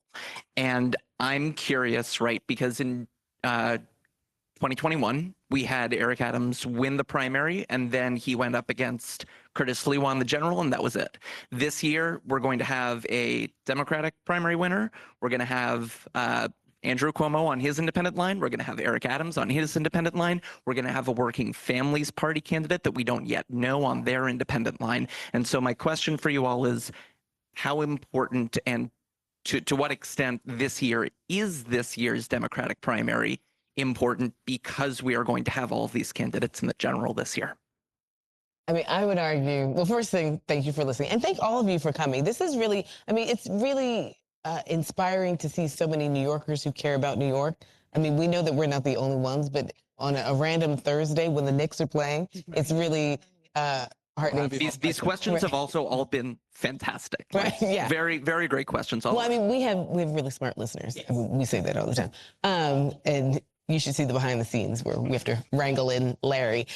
and I'm curious, right? Because in 2021, we had Eric Adams win the primary, and then he went up against Curtis Sliwa on the general, and that was it. This year, we're going to have a Democratic primary winner. We're going to have Andrew Cuomo on his independent line. We're going to have Eric Adams on his independent line. We're going to have a Working Families Party candidate that we don't yet know on their independent line. And so my question for you all is, how important and to what extent this year's Democratic primary important because we are going to have all of these candidates in the general this year? I mean, I would argue, well, first thing, thank you for listening. And thank all of you for coming. This is really, I mean, it's really inspiring to see so many New Yorkers who care about New York. I mean, we know that we're not the only ones, but on a random Thursday when the Knicks are playing, it's really heartening. These questions have also all been fantastic. Right, yeah. Very, very great questions. Well, I mean, we have really smart listeners. Yes. I mean, we say that all the time. And you should see the behind the scenes where we have to wrangle in Larry.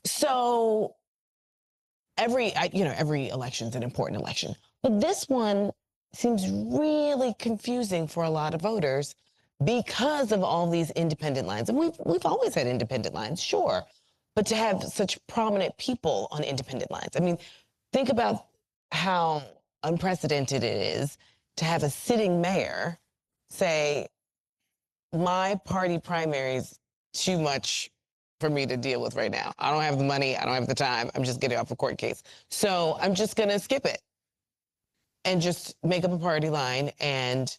So every election is an important election, but this one seems really confusing for a lot of voters because of all these independent lines. And we've always had independent lines, sure, but to have such prominent people on independent lines. I mean, think about how unprecedented it is to have a sitting mayor say, my party primary is too much for me to deal with right now. I don't have the money. I don't have the time. I'm just getting off a court case. So I'm just going to skip it and just make up a party line and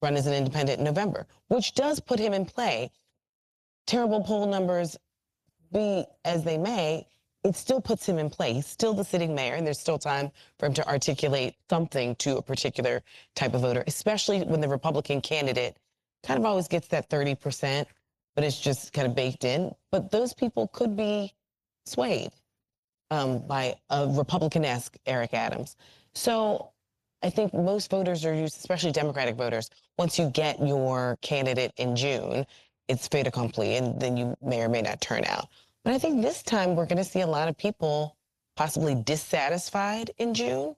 run as an independent in November, which does put him in play. Terrible poll numbers be as they may, it still puts him in play. He's still the sitting mayor, and there's still time for him to articulate something to a particular type of voter, especially when the Republican candidate kind of always gets that 30%, but it's just kind of baked in. But those people could be swayed by a Republican-esque Eric Adams. So I think most voters are used, especially Democratic voters, once you get your candidate in June, it's fait accompli, and then you may or may not turn out. But I think this time we're going to see a lot of people possibly dissatisfied in June.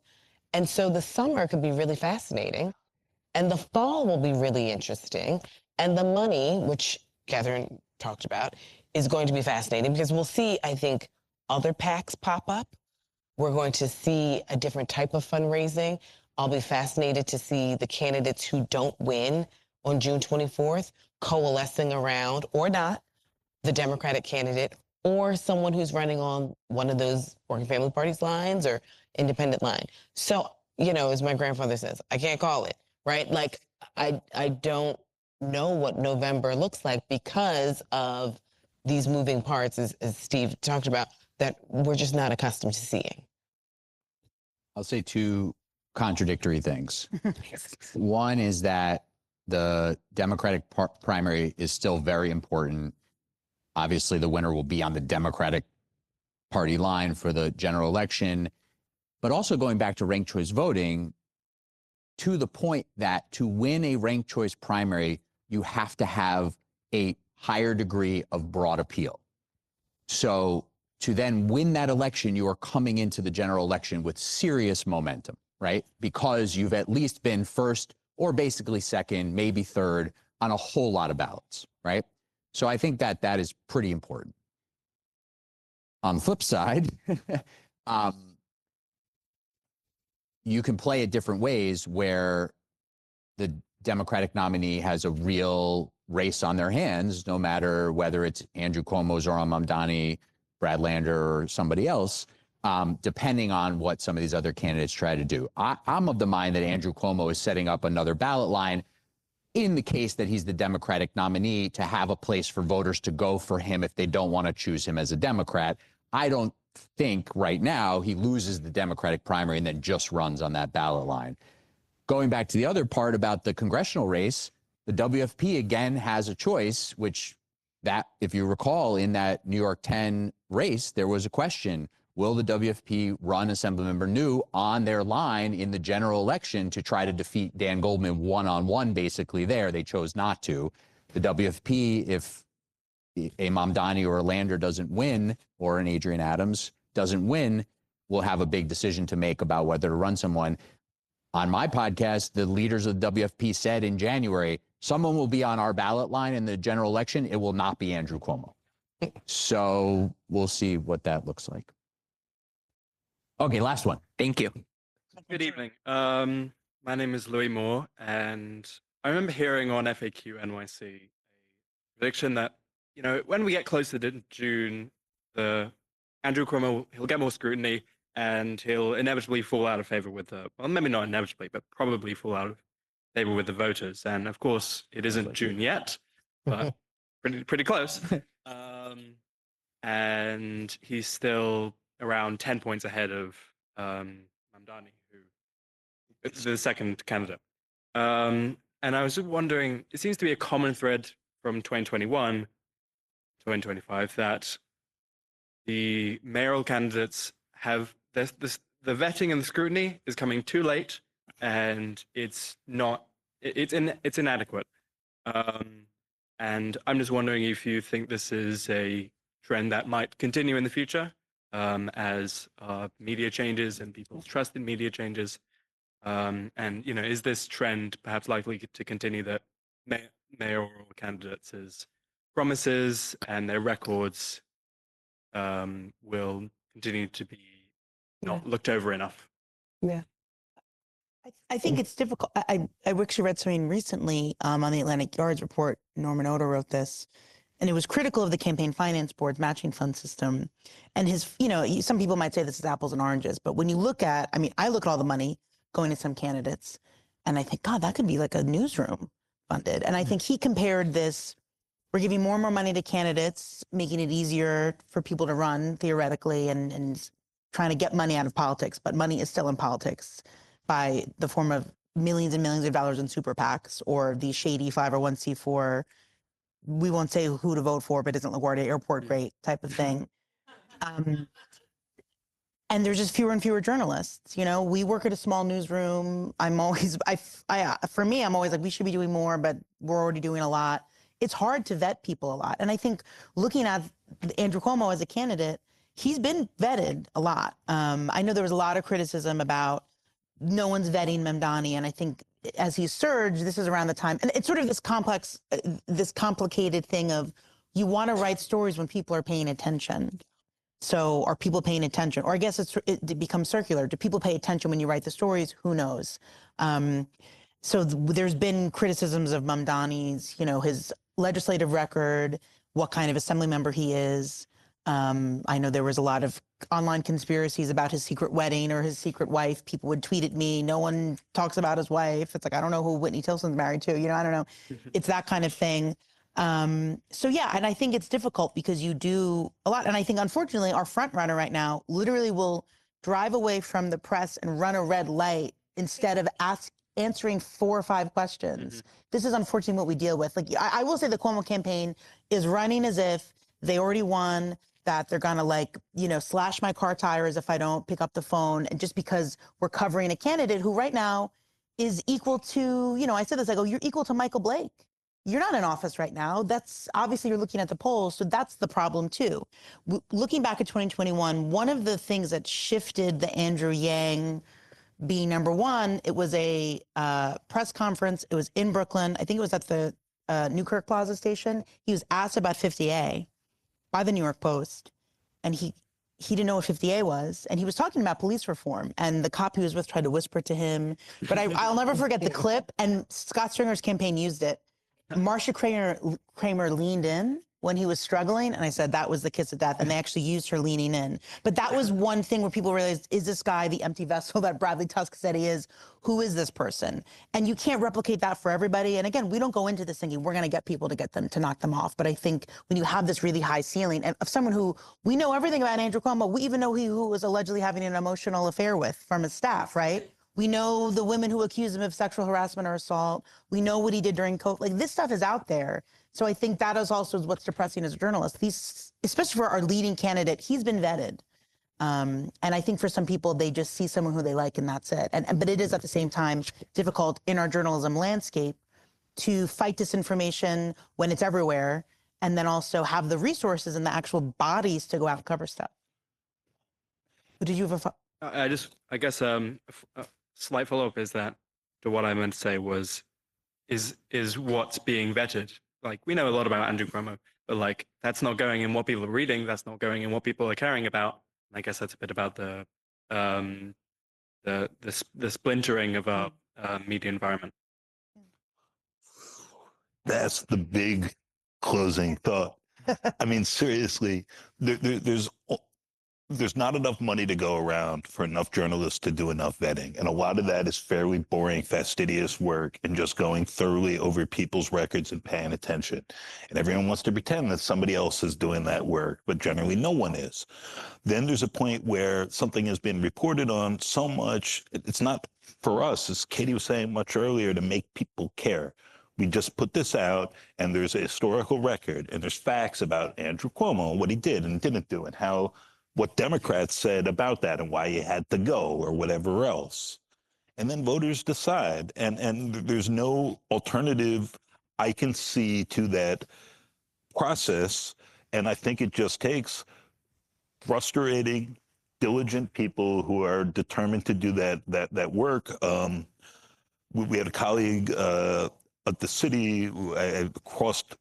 And so the summer could be really fascinating. And the fall will be really interesting. And the money, which Kathryn talked about, is going to be fascinating because we'll see, I think, other PACs pop up. We're going to see a different type of fundraising. I'll be fascinated to see the candidates who don't win on June 24th coalescing around, or not, the Democratic candidate or someone who's running on one of those Working Family Party's lines or independent line. So, as my grandfather says, I can't call it, right? Like, I don't know what November looks like because of these moving parts, as Steve talked about, that we're just not accustomed to seeing. I'll say two contradictory things. One is that the Democratic primary is still very important. Obviously, the winner will be on the Democratic Party line for the general election. But also going back to ranked choice voting, to the point that to win a ranked choice primary, you have to have a higher degree of broad appeal. So to then win that election, you are coming into the general election with serious momentum, right? Because you've at least been first or basically second, maybe third on a whole lot of ballots, right? So I think that that is pretty important. On the flip side, you can play it different ways where the Democratic nominee has a real race on their hands, no matter whether it's Andrew Cuomo, Zohran Mamdani, Brad Lander, or somebody else, depending on what some of these other candidates try to do. I'm of the mind that Andrew Cuomo is setting up another ballot line in the case that he's the Democratic nominee to have a place for voters to go for him if they don't want to choose him as a Democrat. I don't think right now he loses the Democratic primary and then just runs on that ballot line. Going back to the other part about the congressional race, the WFP again has a choice, which that, if you recall, in that New York 10 race, there was a question, will the WFP run Assemblymember New on their line in the general election to try to defeat Dan Goldman one-on-one basically there? They chose not to. The WFP, if a Mamdani or a Lander doesn't win, or an Adrian Adams doesn't win, will have a big decision to make about whether to run someone. On my podcast, the leaders of the WFP said in January, someone will be on our ballot line in the general election. It will not be Andrew Cuomo. So we'll see what that looks like. Okay, last one. Thank you. Good evening. My name is Louis Moore, and I remember hearing on FAQ NYC a prediction that, you know, when we get closer to June, the Andrew Cuomo, he'll get more scrutiny and he'll inevitably fall out of favor with the, well, maybe not inevitably, but probably fall out of favor with the voters. And of course, it isn't June yet, but pretty close. And he's still around 10 points ahead of Mamdani, who is the second candidate. And I was just wondering, it seems to be a common thread from 2021 to 2025 that the mayoral candidates have the vetting and the scrutiny is coming too late, and it's inadequate. And I'm just wondering if you think this is a trend that might continue in the future as media changes and people's trust in media changes. And, you know, is this trend perhaps likely to continue, that mayoral candidates' promises and their records will continue to be not looked over enough? Yeah. I think it's difficult. I actually read something recently on the Atlantic Yards report. Norman Oda wrote this, and it was critical of the campaign finance board's matching fund system. And his, you know, some people might say this is apples and oranges, but when you look at, I mean, I look at all the money going to some candidates, and I think, God, that could be like a newsroom funded. And I think he compared this, we're giving more and more money to candidates, making it easier for people to run theoretically, and trying to get money out of politics, but money is still in politics by the form of millions and millions of dollars in super PACs or the shady 501c4, we won't say who to vote for, but isn't LaGuardia Airport great type of thing. And there's just fewer and fewer journalists. You know, we work at a small newsroom. I'm always, for me, I'm always like, we should be doing more, but we're already doing a lot. It's hard to vet people a lot. And I think looking at Andrew Cuomo as a candidate, he's been vetted a lot. I know there was a lot of criticism about no one's vetting Mamdani, and I think as he surged, this is around the time, and it's sort of this complex, this complicated thing of, you want to write stories when people are paying attention. So are people paying attention? Or I guess it becomes circular. Do people pay attention when you write the stories? Who knows? So there's been criticisms of Mamdani's, you know, his legislative record, what kind of assembly member he is. I know there was a lot of online conspiracies about his secret wedding or his secret wife. People would tweet at me, no one talks about his wife. It's like, I don't know who Whitney Tilson's married to, you know, I don't know. It's that kind of thing. So yeah, and I think it's difficult because you do a lot. And I think, unfortunately, our front runner right now literally will drive away from the press and run a red light instead of answering 4 or 5 questions. This is unfortunately what we deal with. Like, I will say the Cuomo campaign is running as if they already won, that they're gonna, like, you know, slash my car tires if I don't pick up the phone. And just because we're covering a candidate who right now is equal to, you know, I said this, I go, you're equal to Michael Blake. You're not in office right now. That's obviously, you're looking at the polls. So that's the problem too. Looking back at 2021, one of the things that shifted the Andrew Yang being number one, it was a press conference. It was in Brooklyn. I think it was at the Newkirk Plaza station. He was asked about 50A by the New York Post, and he didn't know what 50A was, and he was talking about police reform, and the cop he was with tried to whisper to him. But I'll never forget the clip, and Scott Stringer's campaign used it. Marcia Kramer leaned in when he was struggling, and I said that was the kiss of death, and they actually used her leaning in. But that was one thing where people realized, is this guy the empty vessel that Bradley Tusk said he is? Who is this person? And you can't replicate that for everybody. And again, we don't go into this thinking we're going to get people to get them to knock them off. But I think when you have this really high ceiling and of someone who we know everything about Andrew Cuomo, we even know who was allegedly having an emotional affair with from his staff, right? We know the women who accuse him of sexual harassment or assault. We know what he did during COVID. Like, this stuff is out there. So I think that is also what's depressing as a journalist. These, especially for our leading candidate, he's been vetted. And I think for some people, they just see someone who they like and that's it. But it is at the same time difficult in our journalism landscape to fight disinformation when it's everywhere, and then also have the resources and the actual bodies to go out and cover stuff. But did you have a... I guess a slight follow-up is that to what I meant to say was, is what's being vetted. Like, we know a lot about Andrew Cuomo, but like, that's not going in what people are reading. That's not going in what people are caring about. And I guess that's a bit about the splintering of our media environment. That's the big closing thought. I mean, seriously, there's not enough money to go around for enough journalists to do enough vetting. And a lot of that is fairly boring, fastidious work and just going thoroughly over people's records and paying attention. And everyone wants to pretend that somebody else is doing that work, but generally no one is. Then there's a point where something has been reported on so much, it's not for us, as Katie was saying much earlier, to make people care. We just put this out, and there's a historical record, and there's facts about Andrew Cuomo and what he did and didn't do, and what Democrats said about that and why he had to go or whatever else. And then voters decide. And there's no alternative I can see to that process. And I think it just takes frustrating, diligent people who are determined to do that work. We had a colleague at the city who I crossed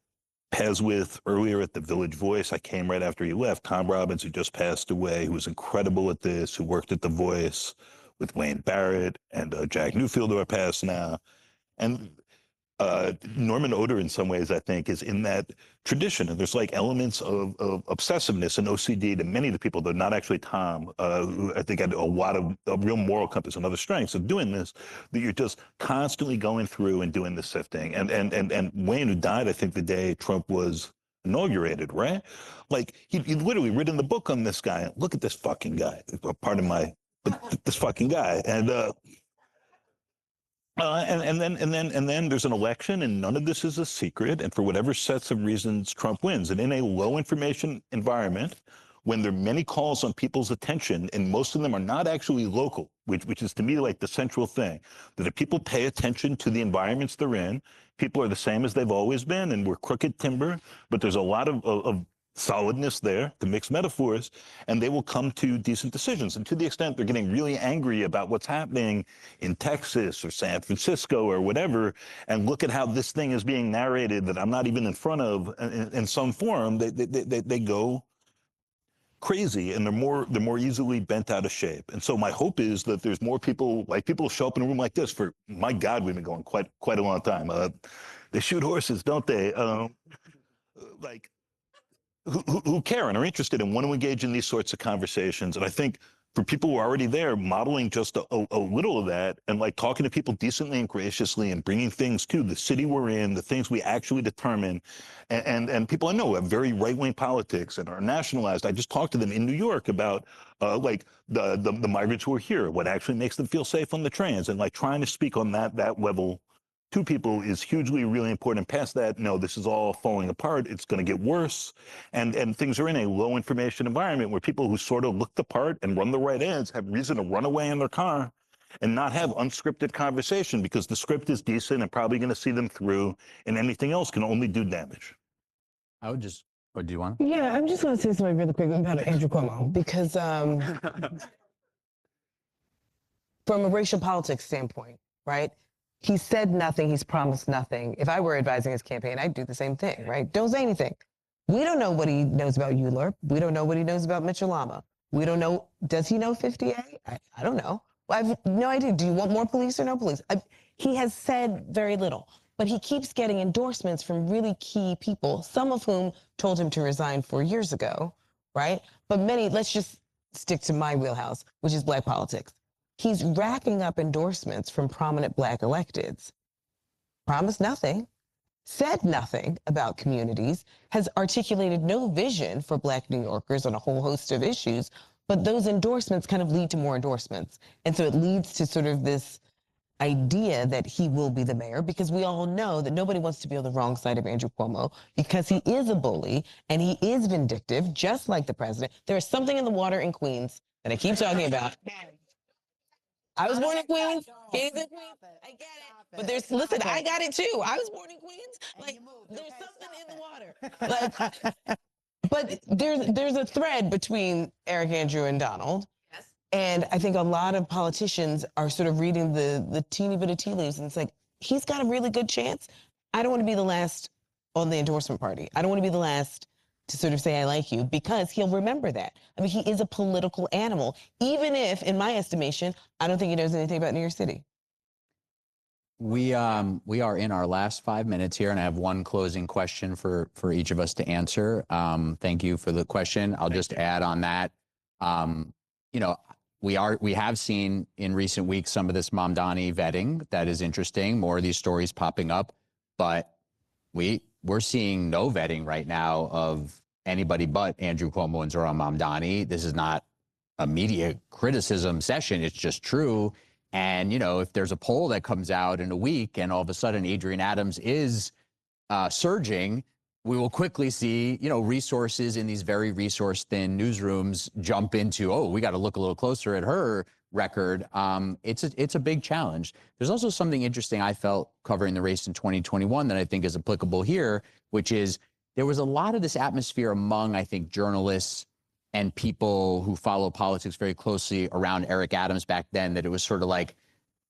paths with earlier at the Village Voice. I came right after he left. Tom Robbins, who just passed away, who was incredible at this, who worked at the Voice with Wayne Barrett and Jack Newfield, who are passed now. And Norman Oder, in some ways, I think, is in that tradition. And there's like elements of obsessiveness and OCD to many of the people, though not actually Tom, who I think had a lot of a real moral compass and other strengths of doing this, that you're just constantly going through and doing the sifting. And Wayne, who died, I think, the day Trump was inaugurated, right? Like, he'd literally written the book on this guy. Look at this fucking guy. Pardon my, but this fucking guy. And then there's an election, and none of this is a secret. And for whatever sets of reasons, Trump wins. And in a low information environment, when there are many calls on people's attention, and most of them are not actually local, which is to me like the central thing, that if people pay attention to the environments they're in, people are the same as they've always been, and we're crooked timber, but there's a lot of solidness there, to mix metaphors, and they will come to decent decisions. And to the extent they're getting really angry about what's happening in Texas or San Francisco or whatever, and look at how this thing is being narrated that I'm not even in front of in some forum, they go crazy, and they're more easily bent out of shape. And so my hope is that there's more people show up in a room like this for, my God, we've been going quite a long time. They shoot horses, don't they? Who care and are interested and want to engage in these sorts of conversations. And I think for people who are already there, modeling just a little of that, and like talking to people decently and graciously and bringing things to the city we're in, the things we actually determine. And people I know have very right-wing politics and are nationalized. I just talked to them in New York about like the migrants who are here, what actually makes them feel safe on the trains, and like trying to speak on that level to people is hugely, really important. Past that, no, this is all falling apart. It's going to get worse. And things are in a low information environment where people who sort of look the part and run the right ads have reason to run away in their car and not have unscripted conversation, because the script is decent and probably going to see them through, and anything else can only do damage. I would just, or do you want? Yeah, I'm just going to say something really quick about Andrew Cuomo, because from a racial politics standpoint, right? He said nothing. He's promised nothing. If I were advising his campaign, I'd do the same thing, right? Don't say anything. We don't know what he knows about ULURP. We don't know what he knows about Mitchell Lama. We don't know. Does he know 50A? I don't know. I have no idea. Do you want more police or no police? He has said very little. but he keeps getting endorsements from really key people, some of whom told him to resign 4 years ago, right? But many, let's just stick to my wheelhouse, which is Black politics. He's racking up endorsements from prominent Black electeds. Promised nothing, said nothing about communities, has articulated no vision for Black New Yorkers on a whole host of issues, but those endorsements kind of lead to more endorsements. And so it leads to sort of this idea that he will be the mayor, because we all know that nobody wants to be on the wrong side of Andrew Cuomo, because he is a bully and he is vindictive, just like the president. There is something in the water in Queens that I keep talking about. I was born in Queens. Kings and Queens. I get it. But there's, listen, I got it too. I was born in Queens. Like, there's something in the water. Like, but there's a thread between Eric Andrew and Donald. Yes. And I think a lot of politicians are sort of reading the teeny bit of tea leaves, and it's like, he's got a really good chance. I don't want to be the last on the endorsement party. I don't want to be the last to sort of say I like you, because he'll remember that. I mean, he is a political animal, even if, in my estimation, I don't think he knows anything about New York City. We are in our last 5 minutes here, and I have one closing question for each of us to answer. Thank you for the question. I'll just add on that. You know, we have seen in recent weeks some of this Mamdani vetting that is interesting. More of these stories popping up, but we're seeing no vetting right now of anybody but Andrew Cuomo and Zohran Mamdani. This is not a media criticism session. It's just true. And, you know, if there's a poll that comes out in a week and all of a sudden Adrienne Adams is surging, we will quickly see, you know, resources in these very resource-thin newsrooms jump into, oh, we got to look a little closer at her record. It's a big challenge. There's also something interesting I felt covering the race in 2021 that I think is applicable here, which is there was a lot of this atmosphere among, I think, journalists and people who follow politics very closely around Eric Adams back then, that it was sort of like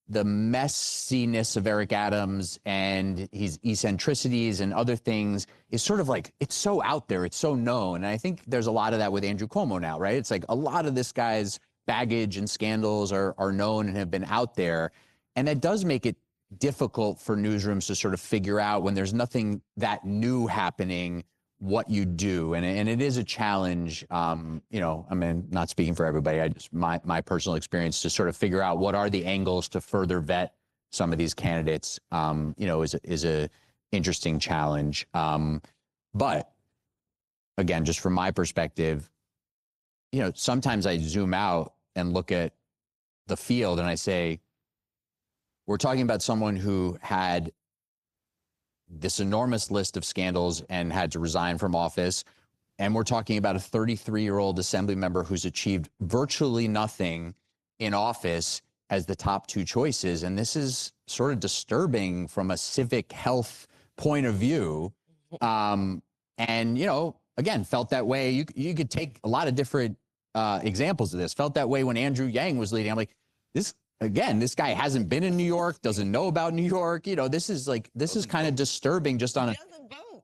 the messiness of Eric Adams and his eccentricities and other things is sort of like, it's so out there, it's so known. And I think there's a lot of that with Andrew Cuomo now, right? It's like a lot of this guy's baggage and scandals are known and have been out there. And that does make it difficult for newsrooms to sort of figure out, when there's nothing that new happening, what you do. And it is a challenge, you know, I mean, not speaking for everybody, I just, my personal experience to sort of figure out what are the angles to further vet some of these candidates, you know, is a interesting challenge. But again, just from my perspective, you know, sometimes I zoom out and look at the field and I say, we're talking about someone who had this enormous list of scandals and had to resign from office. And we're talking about a 33-year-old assembly member who's achieved virtually nothing in office as the top two choices. And this is sort of disturbing from a civic health point of view. And, you know, again, felt that way. You could take a lot of different examples of this. Felt that way when Andrew Yang was leading. I'm like, this guy hasn't been in New York, doesn't know about New York. You know, this is kind of disturbing just on a,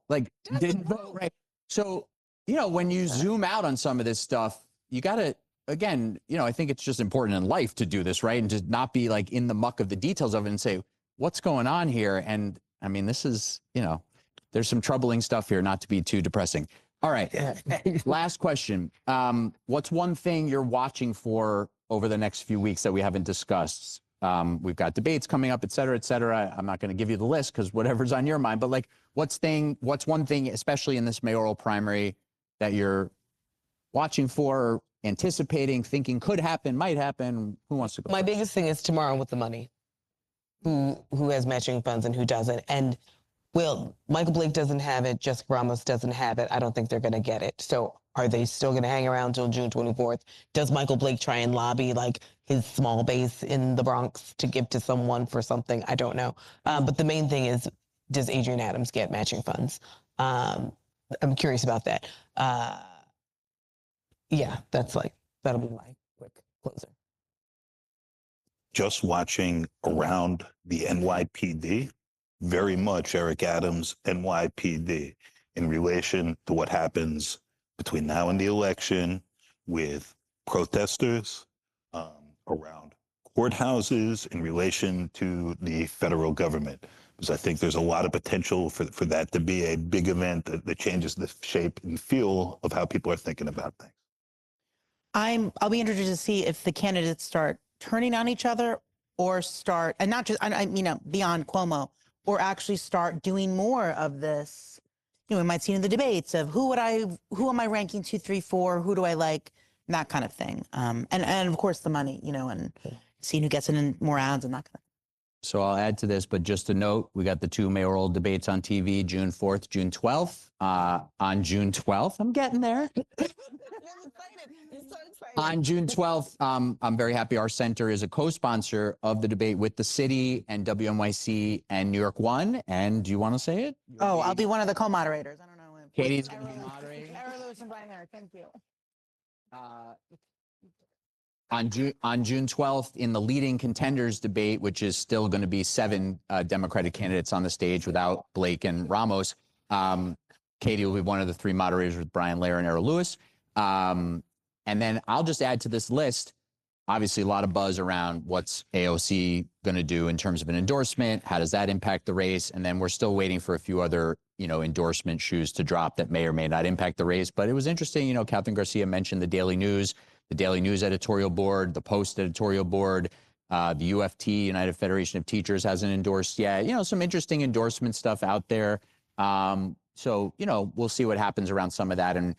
like, didn't vote, right? So, you know, when you zoom out on some of this stuff, you got to, again, you know, I think it's just important in life to do this, right? And to not be like in the muck of the details of it and say, what's going on here? And I mean, this is, you know, there's some troubling stuff here, not to be too depressing. All right. Last question. What's one thing you're watching for over the next few weeks that we haven't discussed? We've got debates coming up, et cetera, et cetera. I'm not going to give you the list because whatever's on your mind, but like, what's one thing, especially in this mayoral primary, that you're watching for, anticipating, thinking could happen, might happen? Who wants to go? My biggest thing is tomorrow with the money. Who has matching funds and who doesn't? And well, Michael Blake doesn't have it. Jessica Ramos doesn't have it. I don't think they're going to get it. So are they still going to hang around till June 24th? Does Michael Blake try and lobby like his small base in the Bronx to give to someone for something? I don't know. But the main thing is, does Adrienne Adams get matching funds? I'm curious about that. Yeah, that'll be my quick closer. Just watching around the NYPD, very much Eric Adams, NYPD, in relation to what happens between now and the election with protesters around courthouses in relation to the federal government. because I think there's a lot of potential for that to be a big event that changes the shape and feel of how people are thinking about things. I'll be interested to see if the candidates start turning on each other or start, and not just, beyond Cuomo, or actually start doing more of this. We might see in the debates of who am I ranking 2, 3, 4? Who do I like? That kind of thing. And of course the money, and seeing who gets in more ads and that kind of thing. So I'll add to this, but just a note, we got the 2 mayoral debates on TV, June 4th, June 12th. On June 12th, I'm getting there. On June 12th, I'm very happy our center is a co-sponsor of the debate with the city and WNYC and New York One. And do you want to say it? I'll be one of the co-moderators. I don't know. Katie's going to be moderating. Lewis and Brian Harris, thank you. On June 12th, in the leading contenders debate, which is still going to be 7 Democratic candidates on the stage without Blake and Ramos, Katie will be one of the 3 moderators with Brian Lehrer and Errol Lewis. And then I'll just add to this list, obviously a lot of buzz around what's AOC going to do in terms of an endorsement. How does that impact the race? And then we're still waiting for a few other, endorsement shoes to drop that may or may not impact the race. But it was interesting, Kathryn Garcia mentioned the Daily News editorial board, the Post editorial board, the UFT, United Federation of Teachers, hasn't endorsed yet. Some interesting endorsement stuff out there. So, we'll see what happens around some of that. And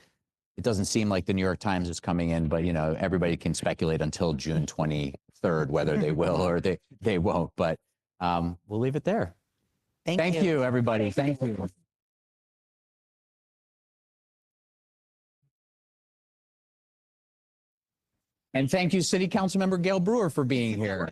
it doesn't seem like the New York Times is coming in, but, everybody can speculate until June 23rd, whether they will or they won't. But we'll leave it there. Thank you, everybody. Thank you. And thank you, City Council Member Gail Brewer, for being here.